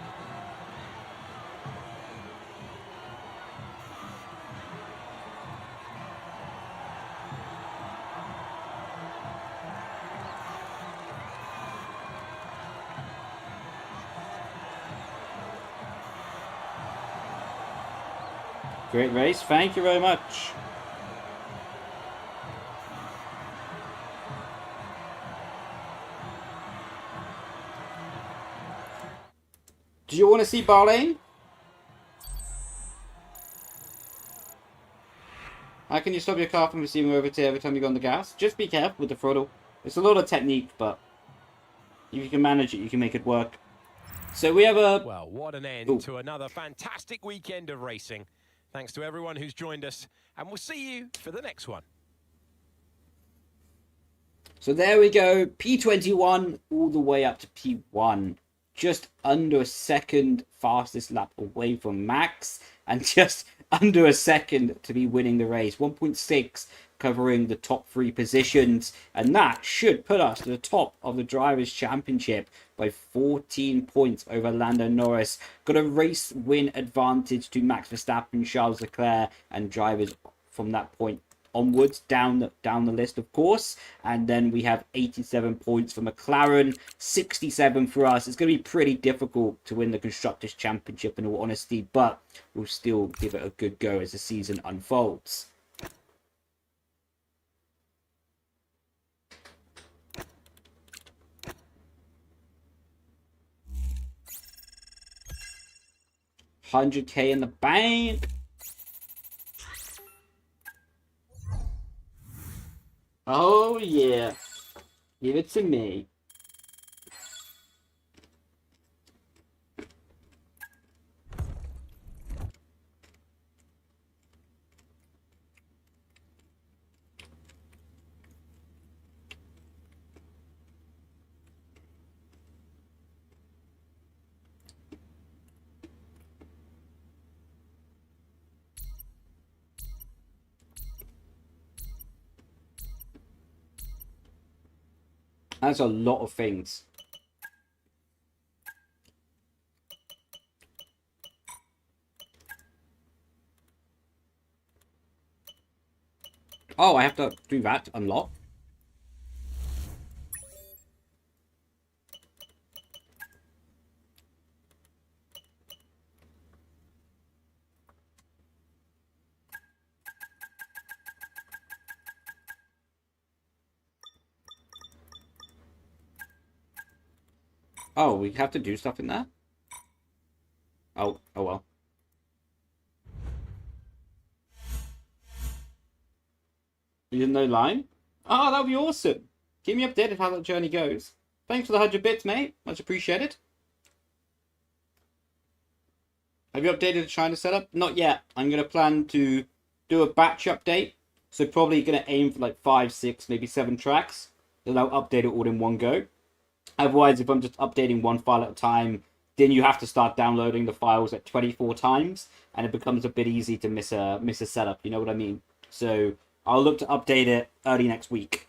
Great race. Thank you very much. Do you want to see Bahrain? How can you stop your car from receiving overtake every time you go on the gas? Just be careful with the throttle. It's a lot of technique, but if you can manage it, you can make it work. So we have a... Well, what an end to another fantastic weekend of racing. Thanks to everyone who's joined us, and we'll see you for the next one. So there we go, P21 all the way up to P1. Just under a second fastest lap away from Max, and just under a second to be winning the race. 1.6 covering the top 3 positions, and that should put us to the top of the Drivers' Championship by 14 points over Lando Norris. Got a race win advantage to Max Verstappen, Charles Leclerc, and drivers from that point onwards down the list, of course. And then we have 87 points for McLaren, 67 for us. It's going to be pretty difficult to win the Constructors' Championship in all honesty, but we'll still give it a good go as the season unfolds. $100K in the bank. Oh yeah, give it to me. That's a lot of things. Oh, I have to do that to unlock. Oh, we have to do stuff in there? Oh well. You didn't know Line? Oh, that would be awesome. Keep me updated how that journey goes. Thanks for the 100 bits, mate. Much appreciated. Have you updated the China setup? Not yet. I'm going to plan to do a batch update. So probably going to aim for like 5, 6, maybe 7 tracks. Then I'll update it all in one go. Otherwise, if I'm just updating one file at a time, then you have to start downloading the files at 24 times, and it becomes a bit easy to miss a setup. You know what I mean? So I'll look to update it early next week.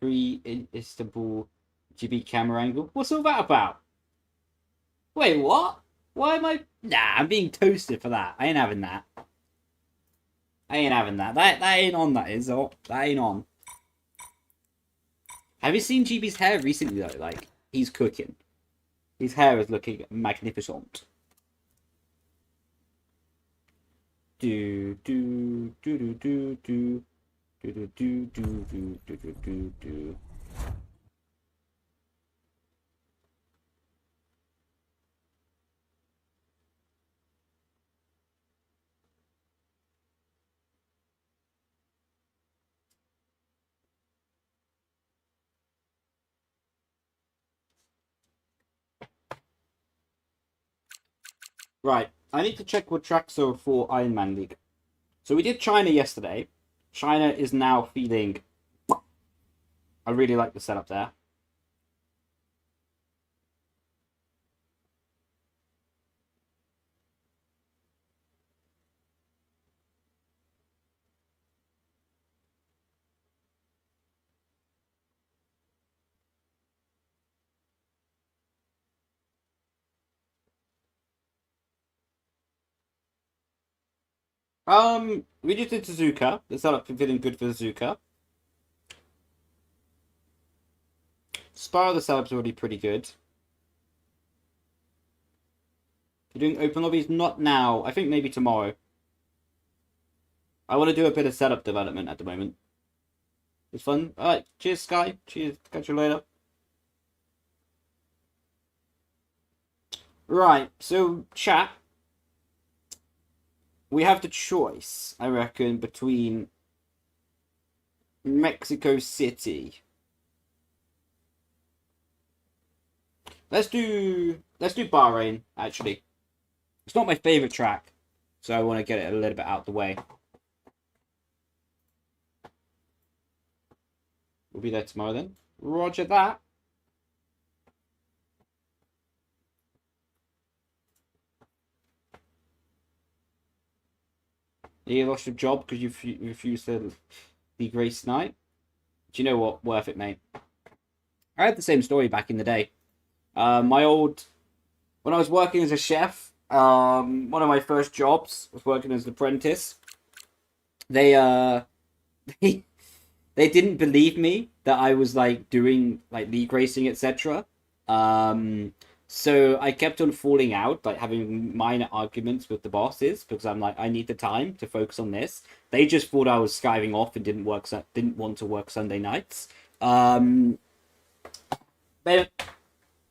free in Istanbul GB camera angle. What's all that about? Wait, what? Why am I... Nah, I'm being toasted for that. I ain't having that. I ain't having that. That ain't on, that is. Oh, that ain't on. Have you seen GB's hair recently, though? Like, he's cooking. His hair is looking magnificent. Do do do do do do do do do do do do do do. Right, I need to check what tracks are for Ironman League. So we did China yesterday. China is now feeling... I really like the setup there. We just did Suzuka. The setup feeling good for Suzuka. Spire, the setup's already pretty good. You're doing open lobbies? Not now. I think maybe tomorrow. I want to do a bit of setup development at the moment. It's fun. Alright, cheers Sky. Cheers. Catch you later. Right, so chat. We have the choice, I reckon, between Mexico City. Let's do Bahrain, actually. It's not my favourite track, so I want to get it a little bit out the way. We'll be there tomorrow then. Roger that. You lost your job because you refused to be Grace Knight. Do you know what? Worth it, mate. I had the same story back in the day. When I was working as a chef, one of my first jobs was working as an apprentice. They didn't believe me that I was like doing like league racing, etc. So I kept on falling out, like having minor arguments with the bosses because I'm like, I need the time to focus on this. They just thought I was skiving off and didn't want to work Sunday nights. Then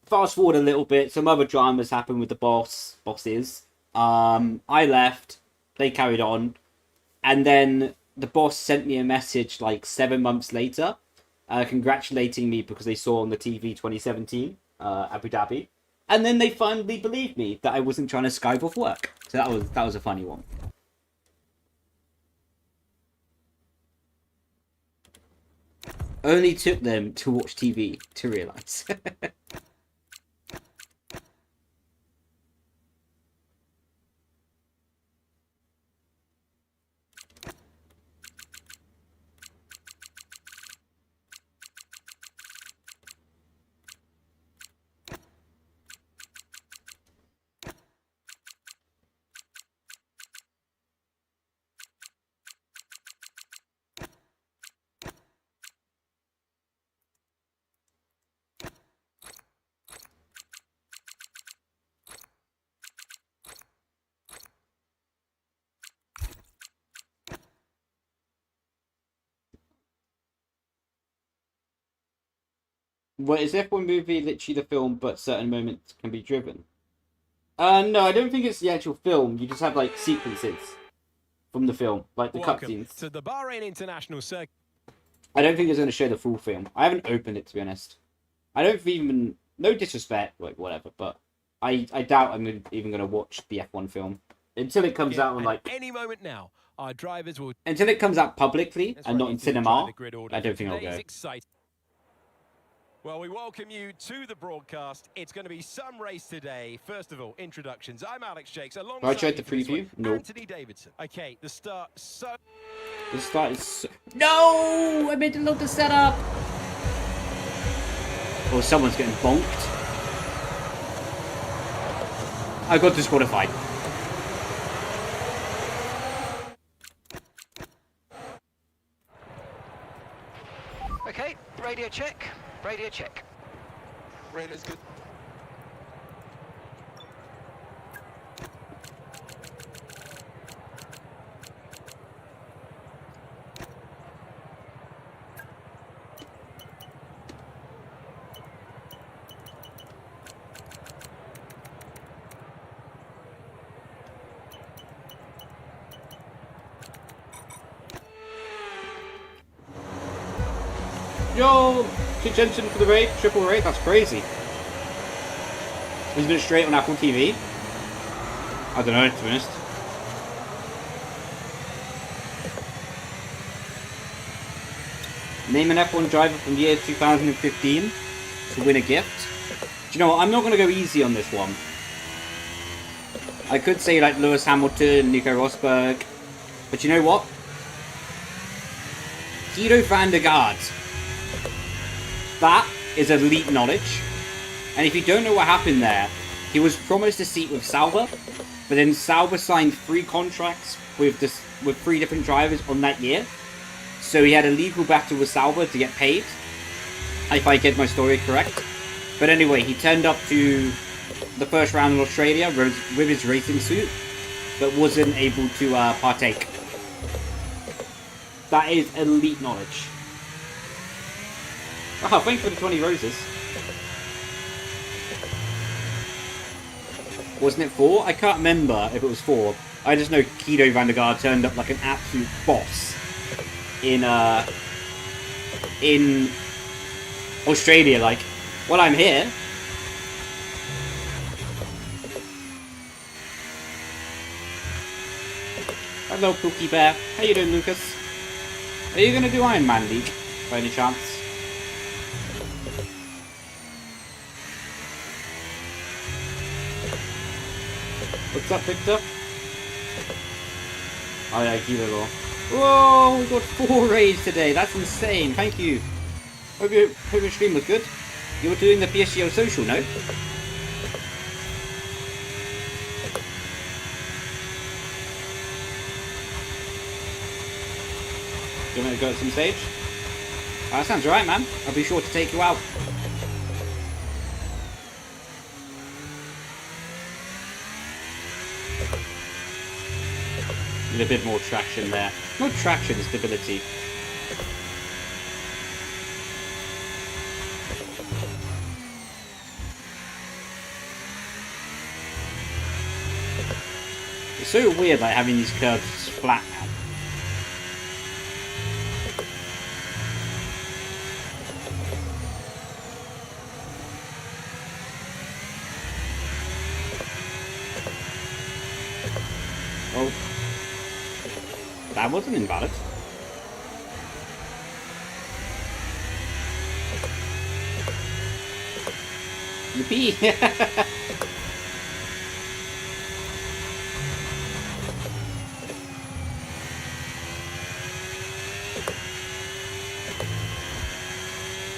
fast forward a little bit, some other dramas happened with the bosses. I left, they carried on, and then the boss sent me a message like 7 months later, congratulating me because they saw on the TV 2017 Abu Dhabi. And then they finally believed me that I wasn't trying to Skype off work. So that was a funny one. Only took them to watch TV to realise. Well, is F1 movie literally the film, but certain moments can be driven? No, I don't think it's the actual film. You just have like sequences from the film, like the cutscenes. To the Bahrain International Circuit. I don't think it's going to show the full film. I haven't opened it, to be honest. I don't even... No disrespect, like, whatever, but I doubt I'm even going to watch the F1 film. Until it comes out on, like... Any moment now, our drivers will... Until it comes out publicly and not in cinema, I don't think I'll go. Well, we welcome you to the broadcast. It's going to be some race today. First of all, introductions. I'm Alex Jakes. Alongside I tried the preview. No. Anthony Davidson. Okay, the start. The start is... No! I made a load of setup! Or someone's getting bonked. I got disqualified. Okay, radio check. Radio check. Radio's good. Yo, Jensen for the raid, triple raid, that's crazy. Isn't it straight on Apple TV? I don't know, to be honest. Name an F1 driver from the year 2015 to win a gift. Do you know what, I'm not going to go easy on this one. I could say like Lewis Hamilton, Nico Rosberg, but you know what? Guido van der Garde. That is elite knowledge. And if you don't know what happened there, he was promised a seat with Sauber, but then Sauber signed 3 contracts with 3 different drivers on that year. So he had a legal battle with Sauber to get paid, if I get my story correct. But anyway, he turned up to the first round in Australia with his racing suit, but wasn't able to partake. That is elite knowledge. Oh, thanks for the 20 roses. Wasn't it 4? I can't remember if it was 4. I just know Guido van der Garde turned up like an absolute boss in Australia. Like, well, I'm here. Hello, Cookie Bear. How you doing, Lucas? Are you gonna do Iron Man League by any chance? What's up, Victor? Oh yeah, keep it all. Whoa, we got 4 raids today. That's insane. Thank you. Hope your stream was good. You were doing the PSGO social, no? Do you want me to go at some stage? That sounds alright, man. I'll be sure to take you out. Need a bit more traction there. Not traction, stability. It's so weird, like, having these curves flat now. Oh. That wasn't invalid. Yippee!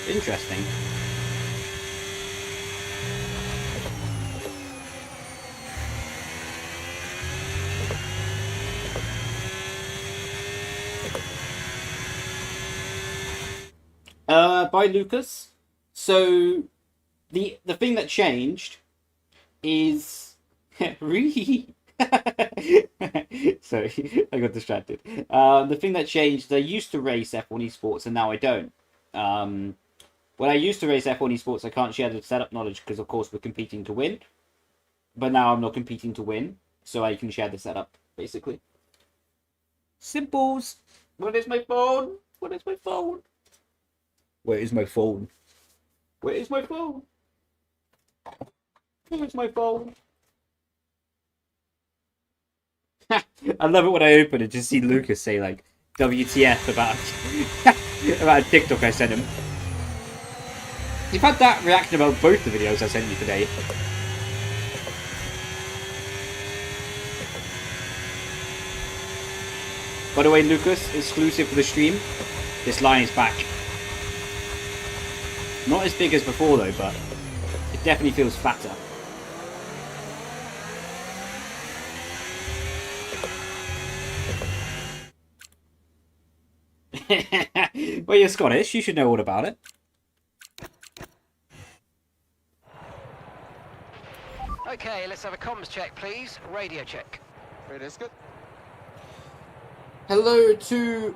Interesting. By Lucas. So the thing that changed is really sorry, I got distracted. The thing that changed, I used to race F1 esports and now I don't. When I used to race F1 esports, I can't share the setup knowledge because of course we're competing to win. But now I'm not competing to win, so I can share the setup basically. Simples. What is my phone? What is my phone? Where is my phone? Where is my phone? Where is my phone? I love it when I open it, just see Lucas say like WTF about about a TikTok I sent him. You've had that reaction about both the videos I sent you today. By the way, Lucas, exclusive for the stream, this line is back. Not as big as before though, but it definitely feels fatter. Well, you're Scottish. You should know all about it. Okay, let's have a comms check, please. Radio check. Radio's good. Hello to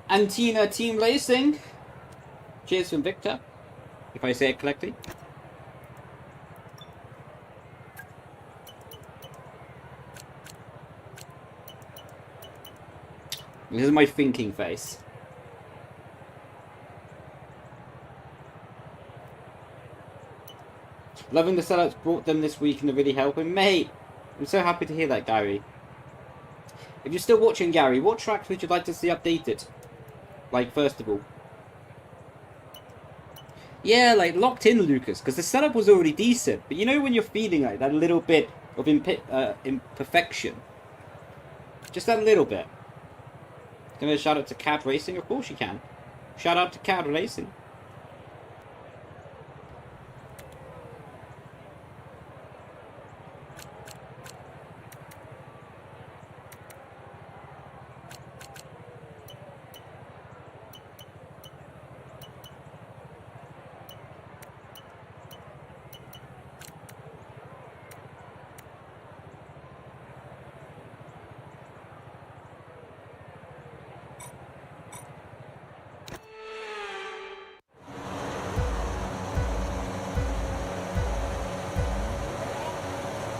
Antina Team Racing. Cheers from Victor, if I say it correctly. This is my thinking face. Loving the setups brought them this week and they're really helping. Mate, I'm so happy to hear that, Gary. If you're still watching, Gary, what tracks would you like to see updated? Like, first of all. Yeah, like, locked in, Lucas, because the setup was already decent. But you know when you're feeling like that little bit of imperfection? Just that little bit. Give a shout out to CAD Racing? Of course you can. Shout out to CAD Racing.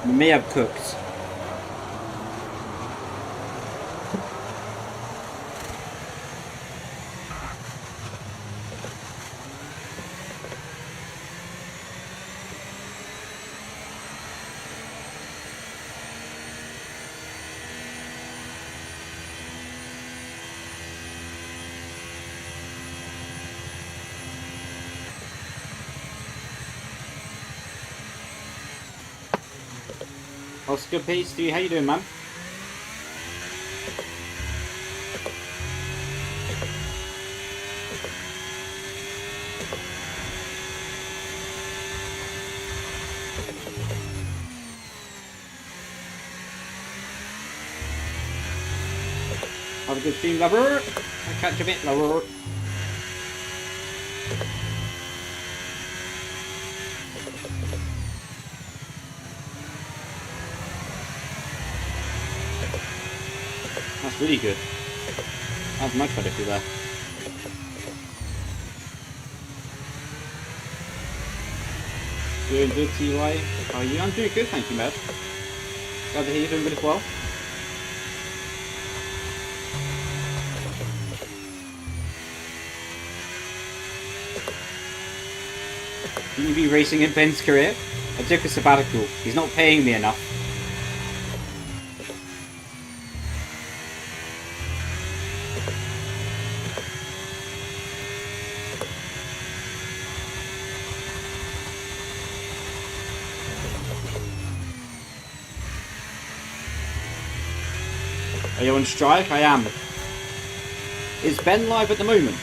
We may have cooked. Oscar Pasty, how you doing, man? Have a good stream, lover. I'll catch you a bit, lover. That's really good. That's much better for that. Doing good, TY. How are you? I'm doing good, thank you, Matt. Glad to hear you're doing good as well. Shouldn't you be racing in Ben's career? I took a sabbatical. He's not paying me enough. Are you on strike? I am. Is Ben live at the moment?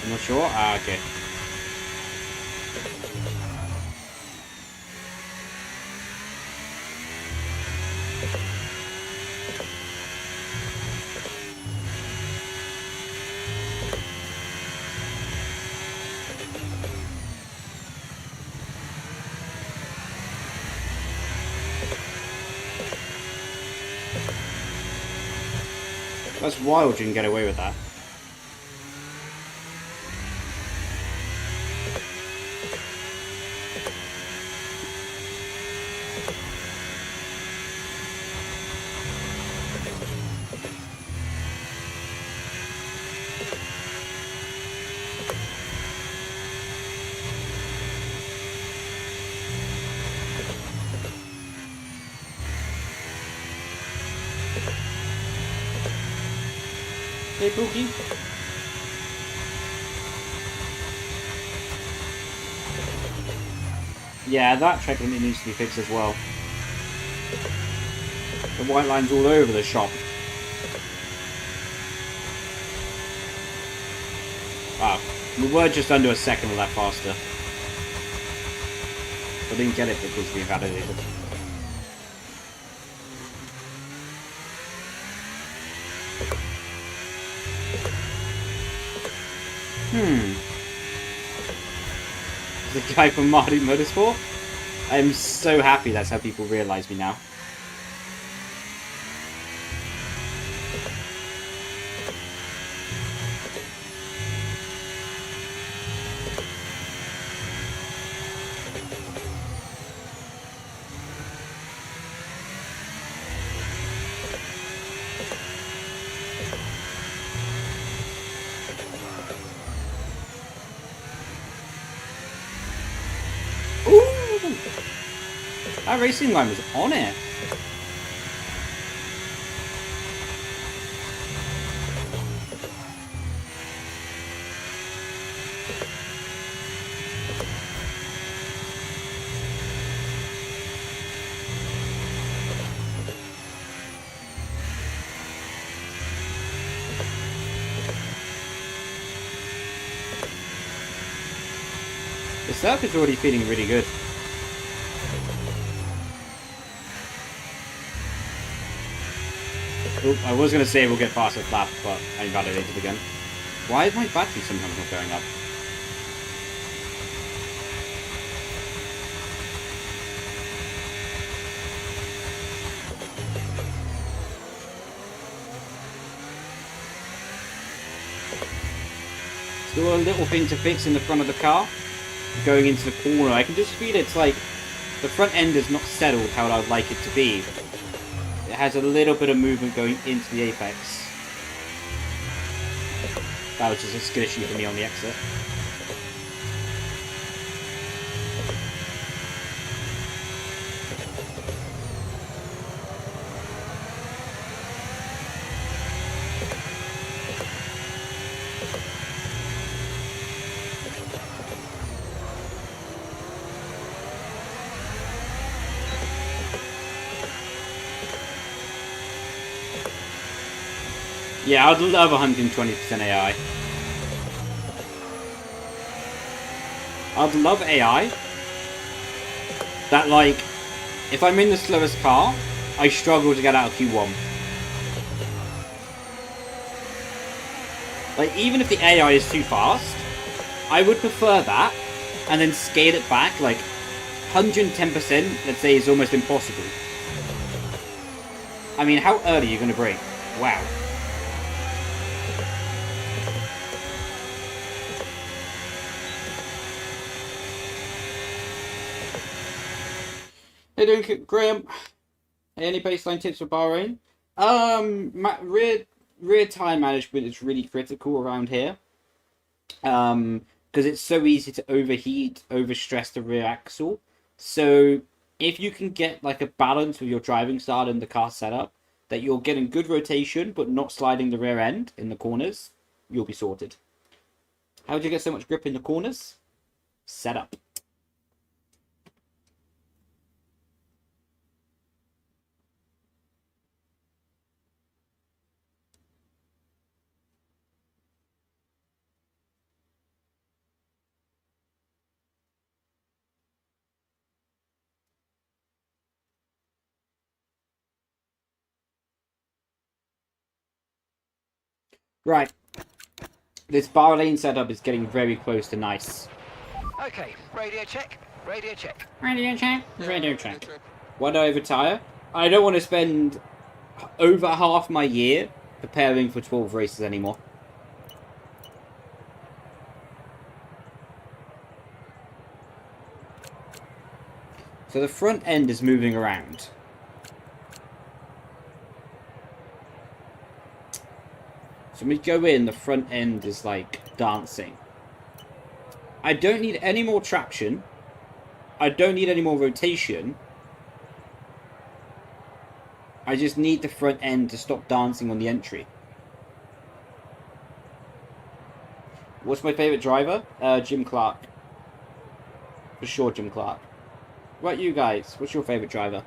I'm not sure. Ah, okay. That's wild you can get away with that. Hey, Pookie. Yeah, that track limit needs to be fixed as well. The white line's all over the shop. Wow. We were just under a second lap faster. I didn't get it because we validated. The guy from Marty Motorsport? I am so happy that's how people realise me now. That racing line was on it. The circuit's already feeling really good. Oh, I was going to say we'll get faster lap, but I invalidated again. Why is my battery sometimes not going up? Still a little thing to fix in the front of the car. Going into the corner, I can just feel it's like the front end is not settled how I would like it to be. It has a little bit of movement going into the apex. That was just a skill issue for me on the exit. Yeah, I'd love 120% AI. I'd love AI that, like, if I'm in the slowest car, I struggle to get out of Q1. Like, even if the AI is too fast, I would prefer that, and then scale it back, like, 110%, let's say, is almost impossible. I mean, how early are you going to brake? Wow. How you doing, Graham? Any baseline tips for Bahrain? Rear tire management is really critical around here. Because it's so easy to overheat, overstress the rear axle. So if you can get like a balance with your driving style and the car setup, that you're getting good rotation but not sliding the rear end in the corners, you'll be sorted. How do you get so much grip in the corners? Setup. Right. This Bahrain setup is getting very close to nice. Okay, radio check, radio check. Radio check. Radio check. Why do I overtire? I don't want to spend over half my year preparing for 12 races anymore. So the front end is moving around. So when we go in, the front end is like dancing. I don't need any more traction. I don't need any more rotation. I just need the front end to stop dancing on the entry. What's my favourite driver? Jim Clark. For sure, Jim Clark. What about you guys? What's your favourite driver?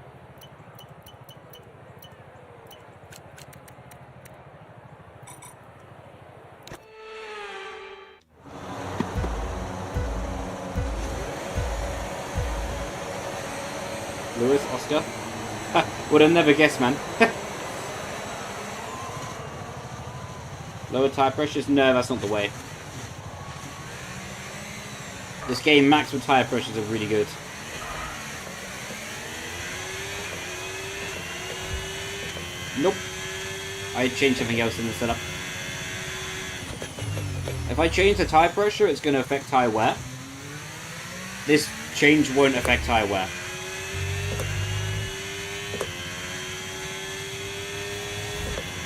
Lewis, Oscar? Would have never guessed, man. Lower tyre pressures? No, that's not the way. This game, maximum tyre pressures are really good. Nope. I changed something else in the setup. If I change the tyre pressure, it's going to affect tyre wear. This change won't affect tyre wear.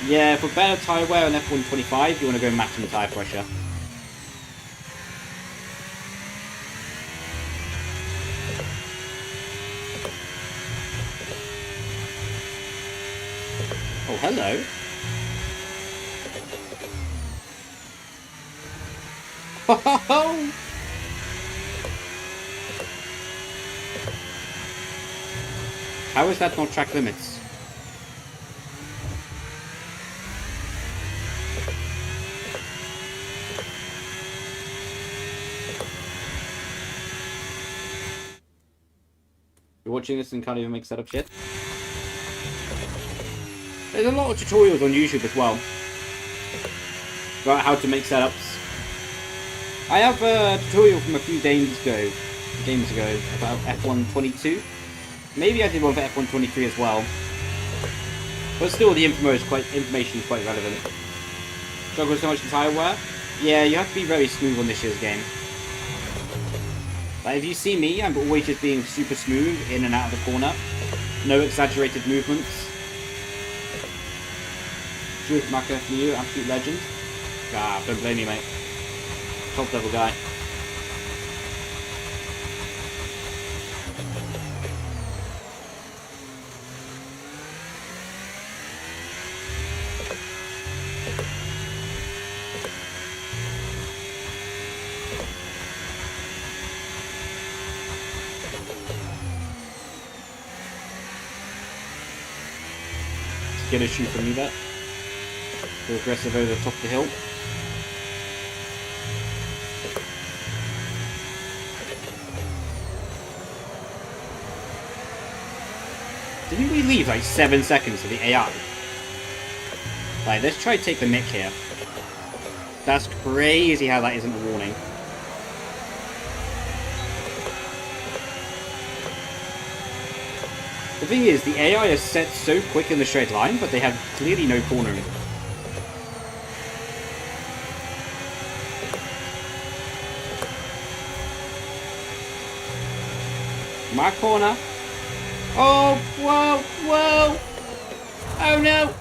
Yeah, for better tyre wear on F125, you want to go maximum tyre pressure. Oh, hello. Ho-ho-ho! How is that not track limits? You're watching this and can't even make setups yet? There's a lot of tutorials on YouTube as well about how to make setups. I have a tutorial from a few games ago about F122. Maybe I did one for F123 as well. But still, the information is quite relevant. Struggle so much in tyre wear? Yeah, you have to be very smooth on this year's game. Like, if you see me, I'm always just being super smooth in and out of the corner. No exaggerated movements. Truth Maka for you, absolute legend. Ah, don't blame me, mate. Top level guy. Get a shoot from me there. Go aggressive over the top of the hill. Didn't we leave like 7 seconds for the AI? Like, let's try to take the mic here. That's crazy how that isn't a warning. The thing is, the AI is set so quick in the straight line, but they have clearly no cornering. My corner. Oh, whoa, whoa. Oh no.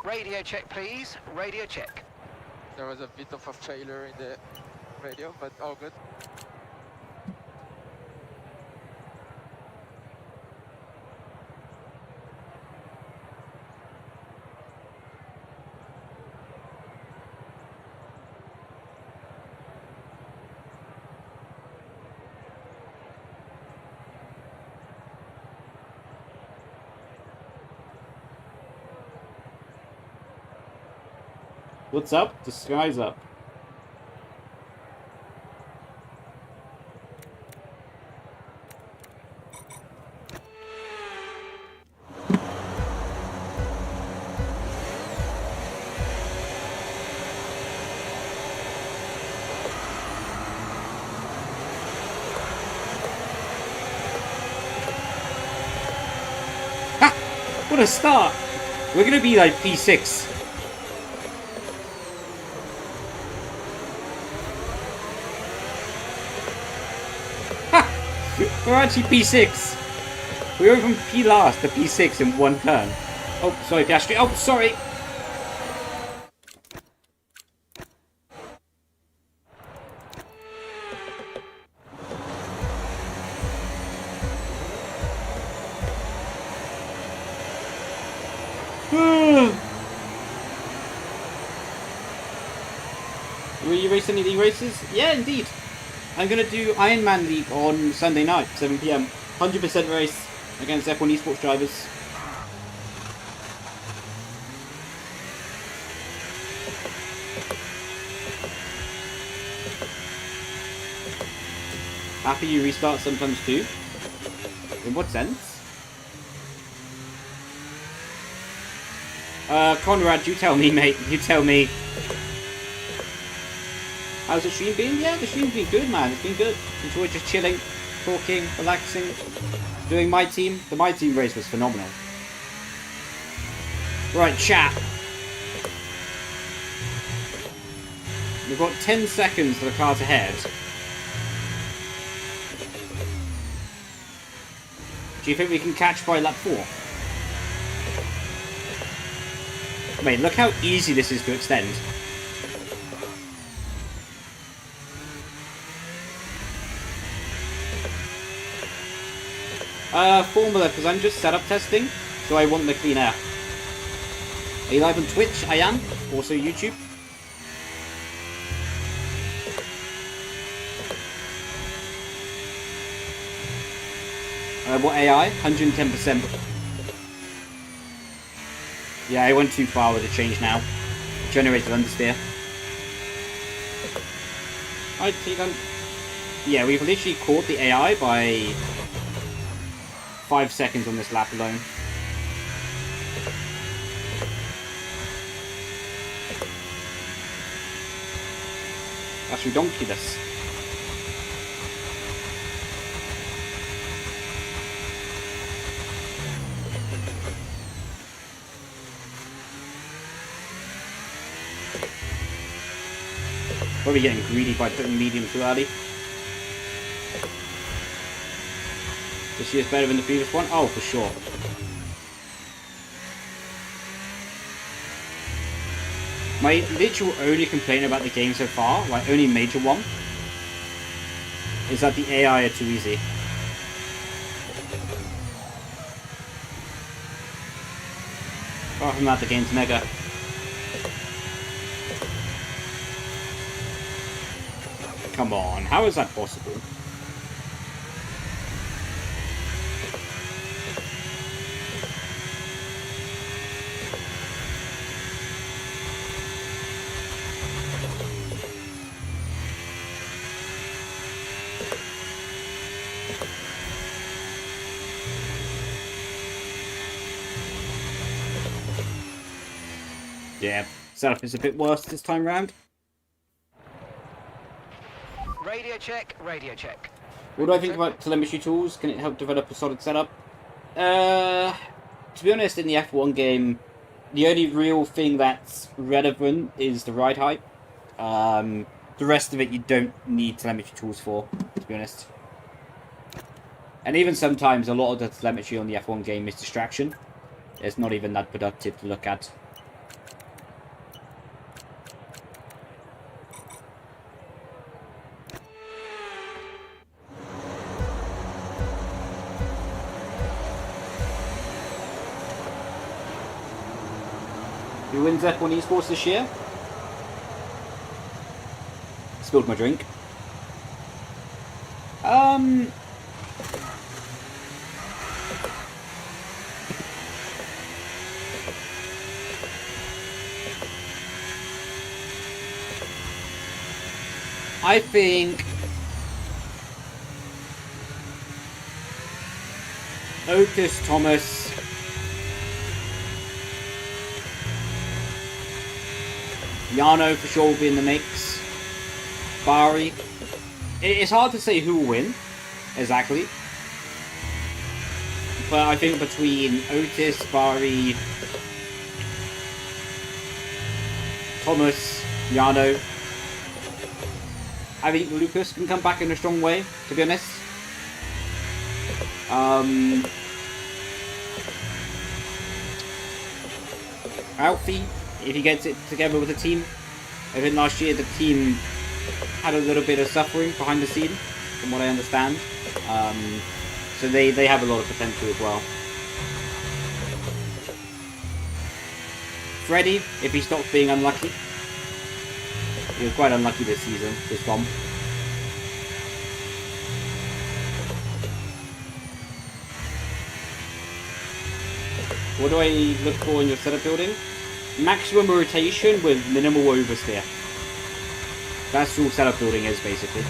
Radio check, please. Radio check. There was a bit of a failure in the radio, but all good. What's up? The sky's up. Ha! What a start! We're gonna be like P6. We're actually P6. We went from P last to P6 in one turn. Oh, sorry, Piastri. Oh, sorry. Will you race any of the races? Yeah, indeed. I'm going to do Ironman League on Sunday night, 7 PM. 100% race against F1 esports drivers. Happy you restart sometimes too? In what sense? Conrad, you tell me, mate. You tell me. How's the stream been? Yeah, the stream's been good, man. It's been good. Enjoyed just chilling, talking, relaxing, doing my team. The my team race was phenomenal. Right, chat. We've got 10 seconds for the cars ahead. Do you think we can catch by lap 4? Mate, look how easy this is to extend. Formula, because I'm just setup testing, so I want the clean air. Are you live on Twitch? I am. Also YouTube. What AI? 110%. Yeah, I went too far with the change now. Generated understeer. I think I'm... Yeah, we've literally caught the AI by 5 seconds on this lap alone. That's ridiculous. Probably getting greedy by putting medium too early. This year's better than the previous one? Oh, for sure. My literal only complaint about the game so far, like only major one, is that the AI are too easy. Apart from that, the game's mega. Come on, how is that possible? Yeah, setup is a bit worse this time round. Radio check, radio check. What do I think about telemetry tools? Can it help develop a solid setup? To be honest, in the F1 game, the only real thing that's relevant is the ride height. The rest of it you don't need telemetry tools for, to be honest. And even sometimes a lot of the telemetry on the F1 game is distraction. It's not even that productive to look at. Who wins F1 esports this year? Spilled my drink. I think Otis Thomas, Yano for sure will be in the mix. Bahrain. It's hard to say who will win, exactly. But I think between Otis, Bahrain, Thomas, Yano, I think Lucas can come back in a strong way, to be honest. Alfie, if he gets it together with the team. I think last year the team had a little bit of suffering behind the scene, from what I understand. So they have a lot of potential as well. Freddie, if he stops being unlucky. He was quite unlucky this season, this bomb. What do I look for in your setup building? Maximum rotation with minimal oversteer. That's all setup building is, basically.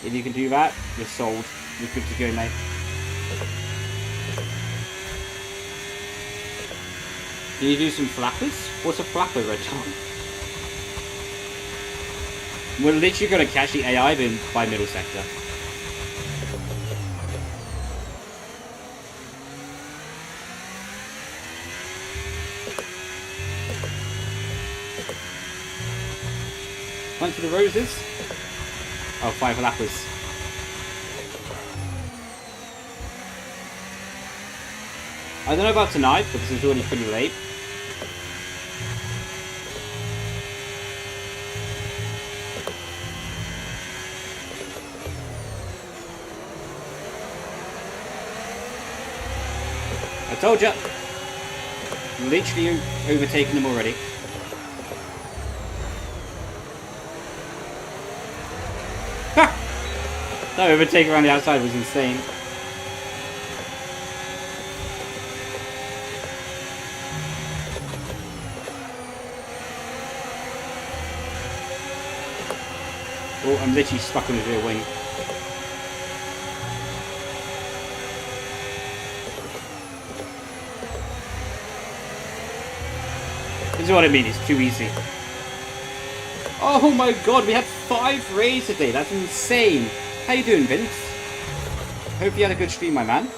If you can do that, you're sold. You're good to go, mate. Can you do some flappers? What's a flapper, Red Tom? We're literally going to catch the AI by middle sector. Punch for the roses. Oh, 5 flappers. I don't know about tonight because it's already pretty late. I told ya. Literally overtaking them already. Ha! That overtake around the outside was insane. Oh, I'm literally stuck on his rear wing. This is what I mean, it's too easy. Oh my god, we had 5 raids today, that's insane. How you doing, Vince? Hope you had a good stream, my man.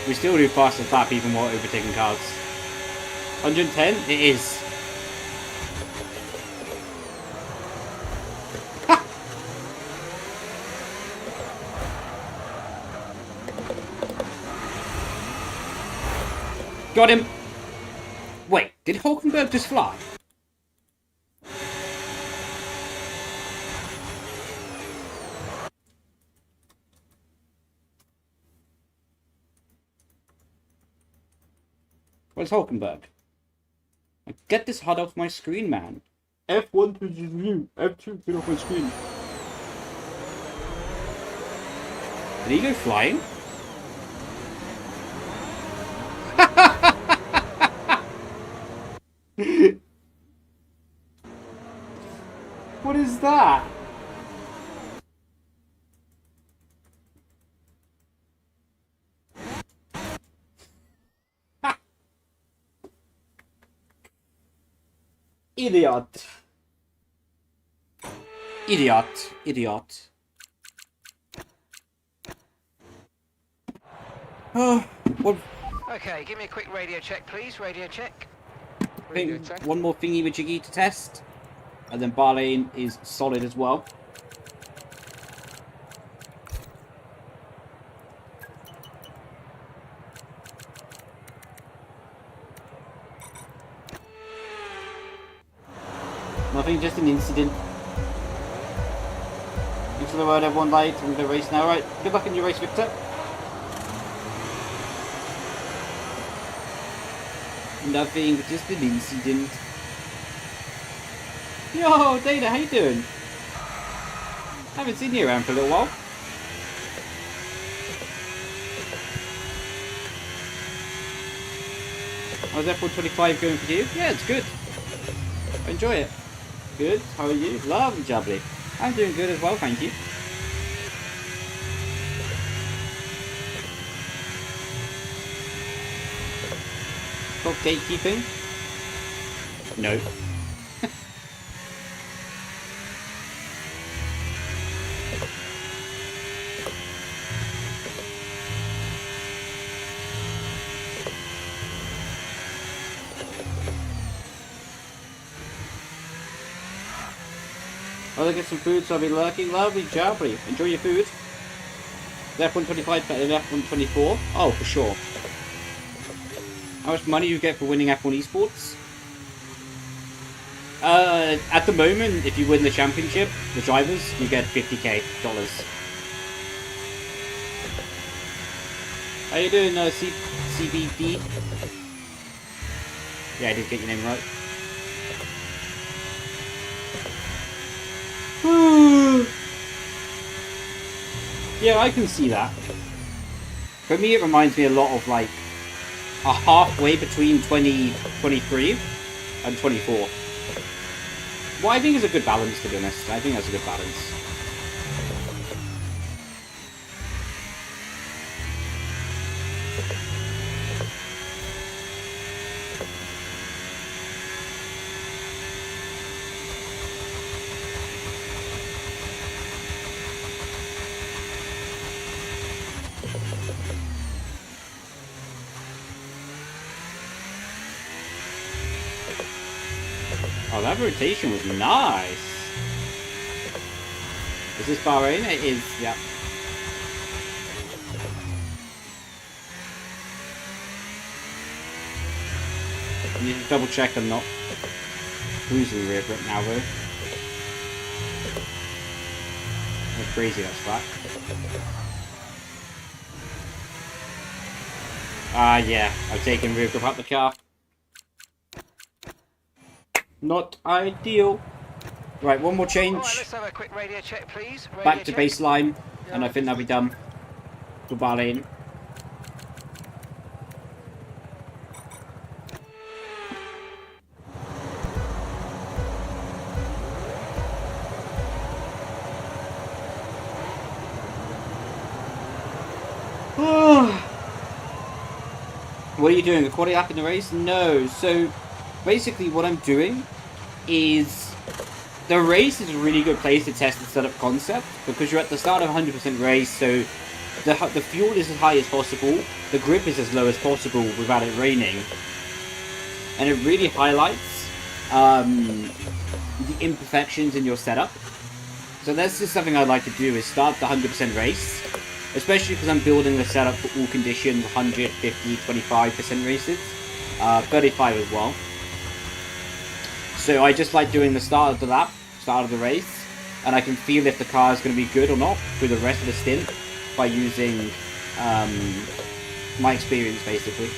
We still do faster tap even while overtaking cars. 110? It is. Ha! Got him! Wait, did Hulkenberg just fly? Where's Hulkenberg? Get this HUD off my screen, man. F1 to view. F2 get off my screen. Did he go flying? What is that? Idiot. Idiot. Idiot. Oh, what? Okay, give me a quick radio check, please. Radio check. Radio check. One more thingy with Jiggy to test. And then Bahrain is solid as well. Nothing, just an incident. Thanks for the word, everyone. Light. I'm going to race now. Right, good luck in your race, Victor. Nothing, just an incident. Yo, Dana, how you doing? Haven't seen you around for a little while. How's F1 25 going for you? Yeah, it's good. I enjoy it. Good. How are you? Lovely, jubbly. I'm doing good as well, thank you. Stop gatekeeping? No. I'll get some food, so I'll be lurking. Lovely, jubbly. Enjoy your food. Is F125 better than F124? Oh, for sure. How much money you get for winning F1 esports? At the moment, if you win the championship, the drivers, you get $50K. How you doing, CBD? Yeah, I did get your name right. Yeah, I can see that. For me, it reminds me a lot of like a halfway between 2023 and 24. Well, I think it's a good balance, to be honest. I think that's a good balance. Oh, that rotation was nice. Is this Bahrain? It is, yeah. I need to double check I'm not losing rear grip now, though. How crazy that's flat. Yeah, I've taken rear grip out the car. Not ideal. Right, one more change. Alright, let's have a quick radio check, please. Radio Back to check. baseline, and I think that'll be done for Bahrain. What are you doing? A quality lap in the race? No. So, basically what I'm doing is the race is a really good place to test the setup concept because you're at the start of 100% race, so the fuel is as high as possible, the grip is as low as possible without it raining, and it really highlights the imperfections in your setup. So that's just something I'd like to do, is start the 100% race, especially because I'm building the setup for all conditions, 100, 50, 25% races, 35 as well. So I just like doing the start of the lap, start of the race, and I can feel if the car is going to be good or not through the rest of the stint by using my experience, basically.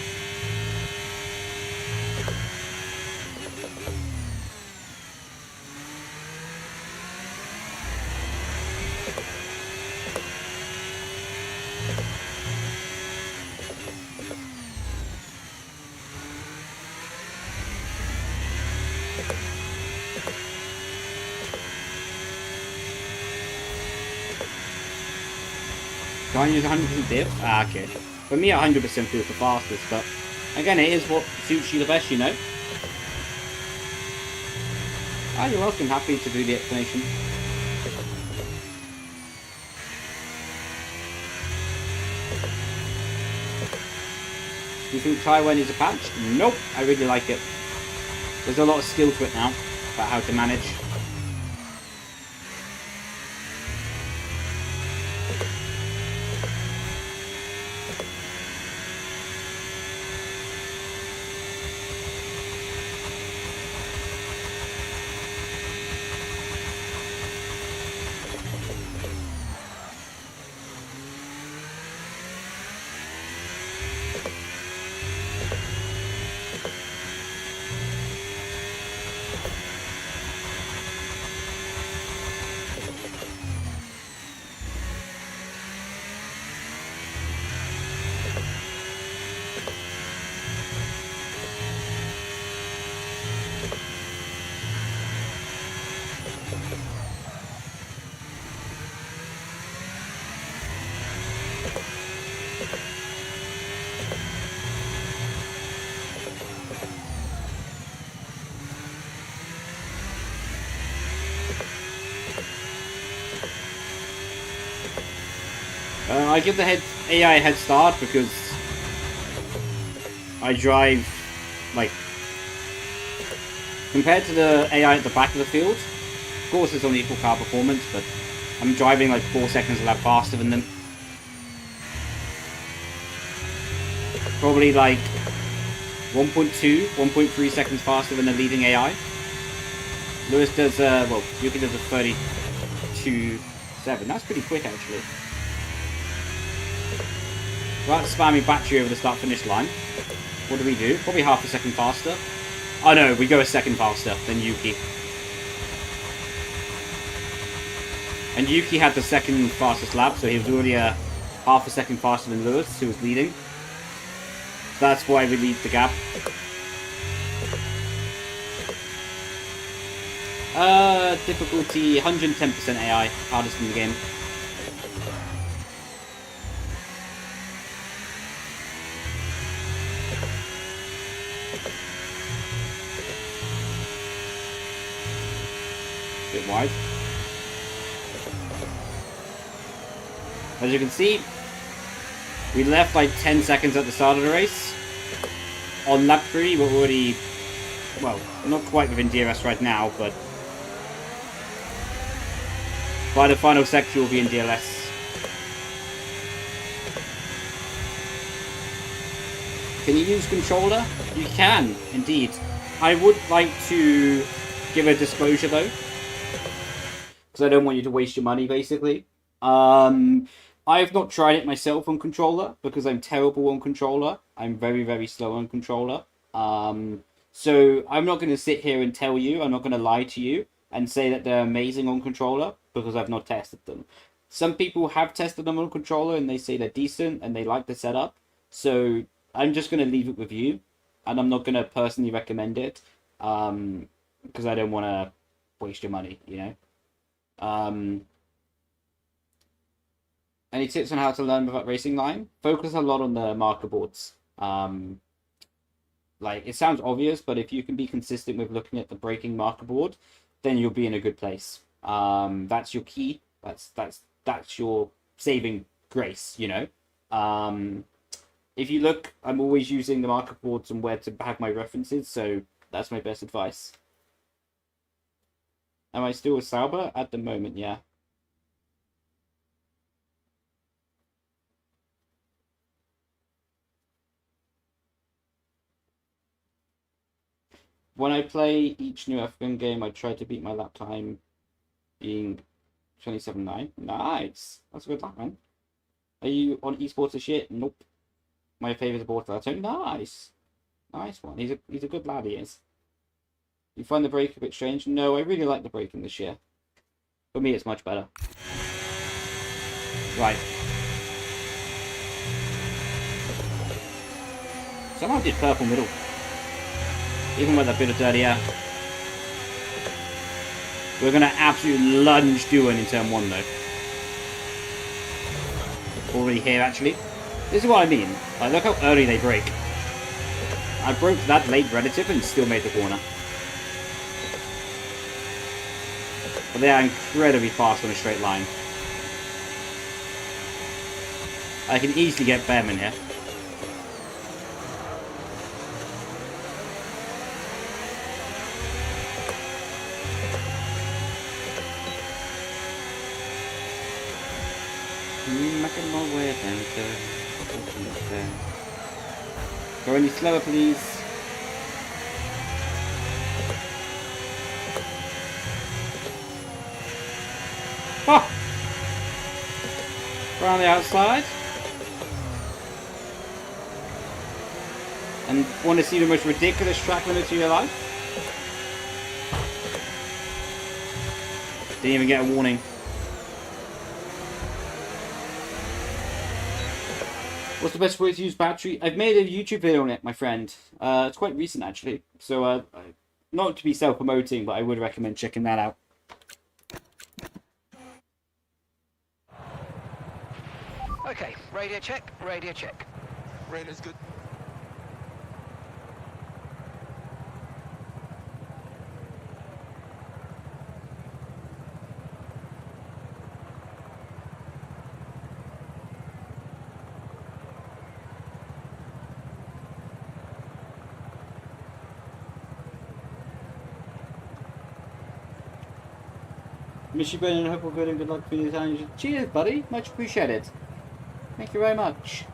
Can't use 100% diff? Ah, okay. For me, 100% feels the fastest, but again, it is what suits you the best, you know? Ah, you're welcome. Happy to do the explanation. Do you think Taiwan is a patch? Nope, I really like it. There's a lot of skill to it now, about how to manage. I give the AI a head start because I drive, like, compared to the AI at the back of the field, of course it's only equal car performance, but I'm driving like 4 seconds a lap faster than them. Probably like 1.2, 1.3 seconds faster than the leading AI. Lewis does, well, Yuki does a 32.7. That's pretty quick, actually. Right, spamming battery over the start-finish line. What do we do? Probably half a second faster. Oh no, we go a second faster than Yuki. And Yuki had the second fastest lap, so he was already half a second faster than Lewis, who was leading. That's why we lead the gap. Difficulty 110% AI, hardest in the game. Bit wide. As you can see, we left like 10 seconds at the start of the race. On lap 3, we're already, well, not quite within DRS right now, but by the final section we'll be in DLS. Can you use controller? You can, indeed. I would like to give a disclosure though, because I don't want you to waste your money, basically. I have not tried it myself on controller, because I'm terrible on controller. I'm very, very slow on controller. So I'm not going to sit here and tell you, I'm not going to lie to you, and say that they're amazing on controller, because I've not tested them. Some people have tested them on controller, and they say they're decent, and they like the setup. So I'm just going to leave it with you, and I'm not going to personally recommend it, because I don't want to waste your money, you know. Any tips on how to learn without racing line? Focus a lot on the marker boards. Like, it sounds obvious, but if you can be consistent with looking at the braking marker board, then you'll be in a good place. That's your key. That's your saving grace, you know. If you look, I'm always using the marker boards and where to have my references, so that's my best advice. Am I still with Sauber? At the moment, yeah. When I play each new F1 game, I try to beat my lap time being 27.9. Nice. That's a good lap, man. Are you on esports or shit? Nope. My favourite sport, that's nice. Nice one. He's a good lad, he is. You find the brake a bit strange? No, I really like the braking this year. For me, it's much better. Right. Someone did purple middle. Even with a bit of dirty air. We're going to absolutely lunge Duan in turn 1 though. Already here actually. This is what I mean. Like, look how early they brake. I broke that late relative and still made the corner. But they are incredibly fast on a straight line. I can easily get Behrman here. Making my way down there. Go any slower, please. Oh! Around the outside. And want to see the most ridiculous track limits of your life? Didn't even get a warning. What's the best way to use battery? I've made a YouTube video on it, my friend. It's quite recent, actually. So, not to be self-promoting, but I would recommend checking that out. Okay, radio check, radio check. Radio's good. Miss you, Brendon. Hope we're good and good luck for your time. Cheers, buddy. Much appreciated. Thank you very much.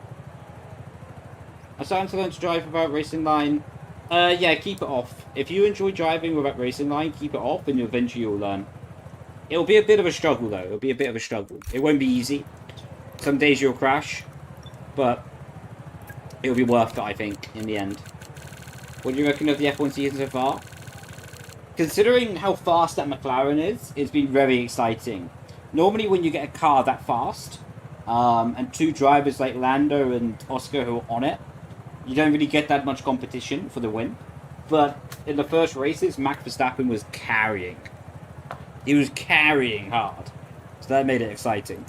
I'm starting to learn to drive without racing line. Yeah, keep it off. If you enjoy driving without racing line, keep it off and eventually you'll learn. It'll be a bit of a struggle, though. It'll be a bit of a struggle. It won't be easy. Some days you'll crash. But it'll be worth it, I think, in the end. What do you reckon of the F1 season so far? Considering how fast that McLaren is, it's been very exciting. Normally when you get a car that fast, and two drivers like Lando and Oscar who are on it, you don't really get that much competition for the win. But in the first races, Max Verstappen was carrying. He was carrying hard. So that made it exciting.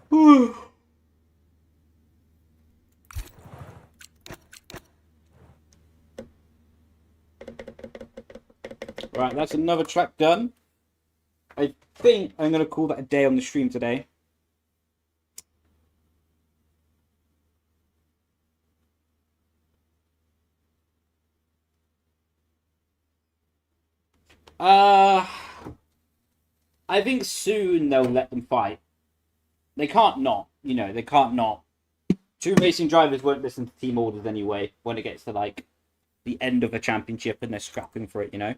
Whew. Right, that's another track done. I think I'm going to call that a day on the stream today. I think soon they'll let them fight. They can't not, you know, they can't not. Two racing drivers won't listen to team orders anyway when it gets to, like, the end of a championship and they're scrapping for it, you know?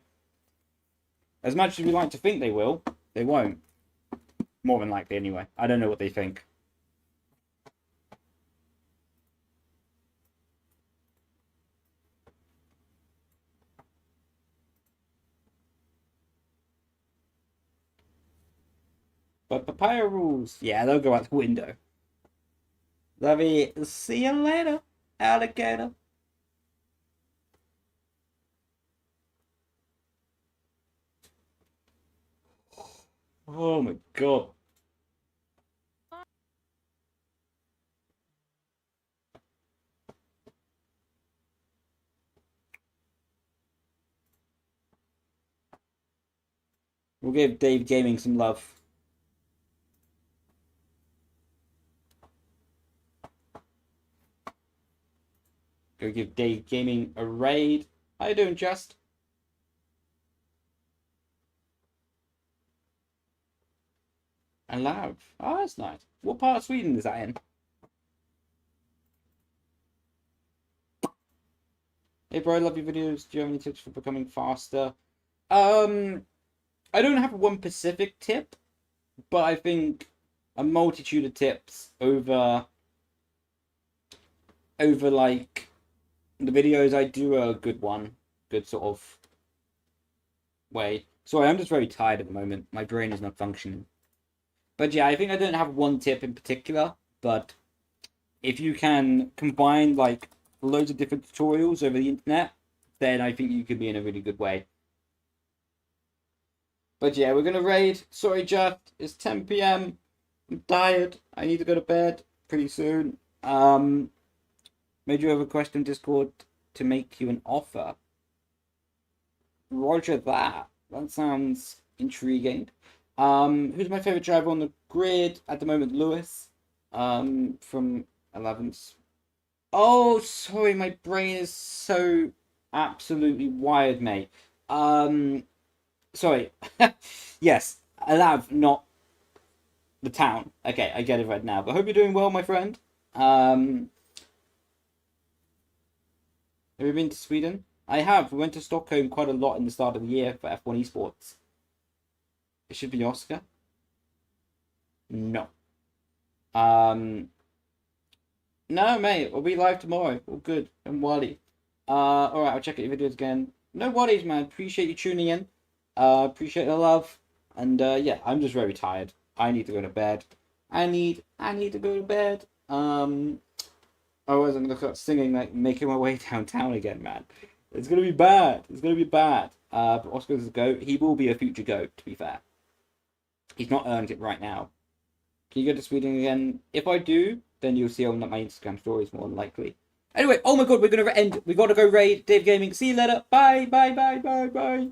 As much as we like to think they will, they won't. More than likely, anyway. I don't know what they think. But papaya rules. Yeah, they'll go out the window. Love it. See you later, alligator. Oh my god. We'll give Dave Gaming some love. Go give Dave Gaming a raid. How you doing, Just? And Lav. Oh, that's nice. What part of Sweden is that in? Hey bro, I love your videos. Do you have any tips for becoming faster? I don't have one specific tip, but I think a multitude of tips over like the videos I do are a good one. Good sort of way. Sorry, I'm just very tired at the moment. My brain is not functioning. But yeah, I think I don't have one tip in particular, but if you can combine like loads of different tutorials over the internet, then I think you could be in a really good way. But yeah, we're gonna raid. Sorry, Jeff, it's 10 PM. I'm tired. I need to go to bed pretty soon. Made you have a question Discord to make you an offer. Roger that. That sounds intriguing. Who's my favorite driver on the grid at the moment? Lewis. From 11th. Oh, sorry, my brain is so absolutely wired, mate. Sorry. Yes, Alav, not the town. Okay, I get it right now. But I hope you're doing well, my friend. Have you been to Sweden? I have. We went to Stockholm quite a lot in the start of the year for F1 esports. It should be Oscar. No. No, mate. We'll be live tomorrow. All good. And Wally. Alright, I'll check out your videos again. No worries, man. Appreciate you tuning in. Appreciate the love. And yeah, I'm just very tired. I need to go to bed. I need to go to bed. Otherwise I'm gonna start singing, like making my way downtown again, man. It's gonna be bad. It's gonna be bad. But Oscar's a GOAT. He will be a future GOAT, to be fair. He's not earned it right now. Can you go to Sweden again? If I do, then you'll see on my Instagram stories more than likely. Anyway, oh my god, we're gonna end. We gotta go raid Dave Gaming. See you later. Bye, bye, bye, bye, bye.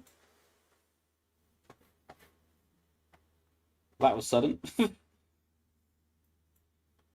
That was sudden.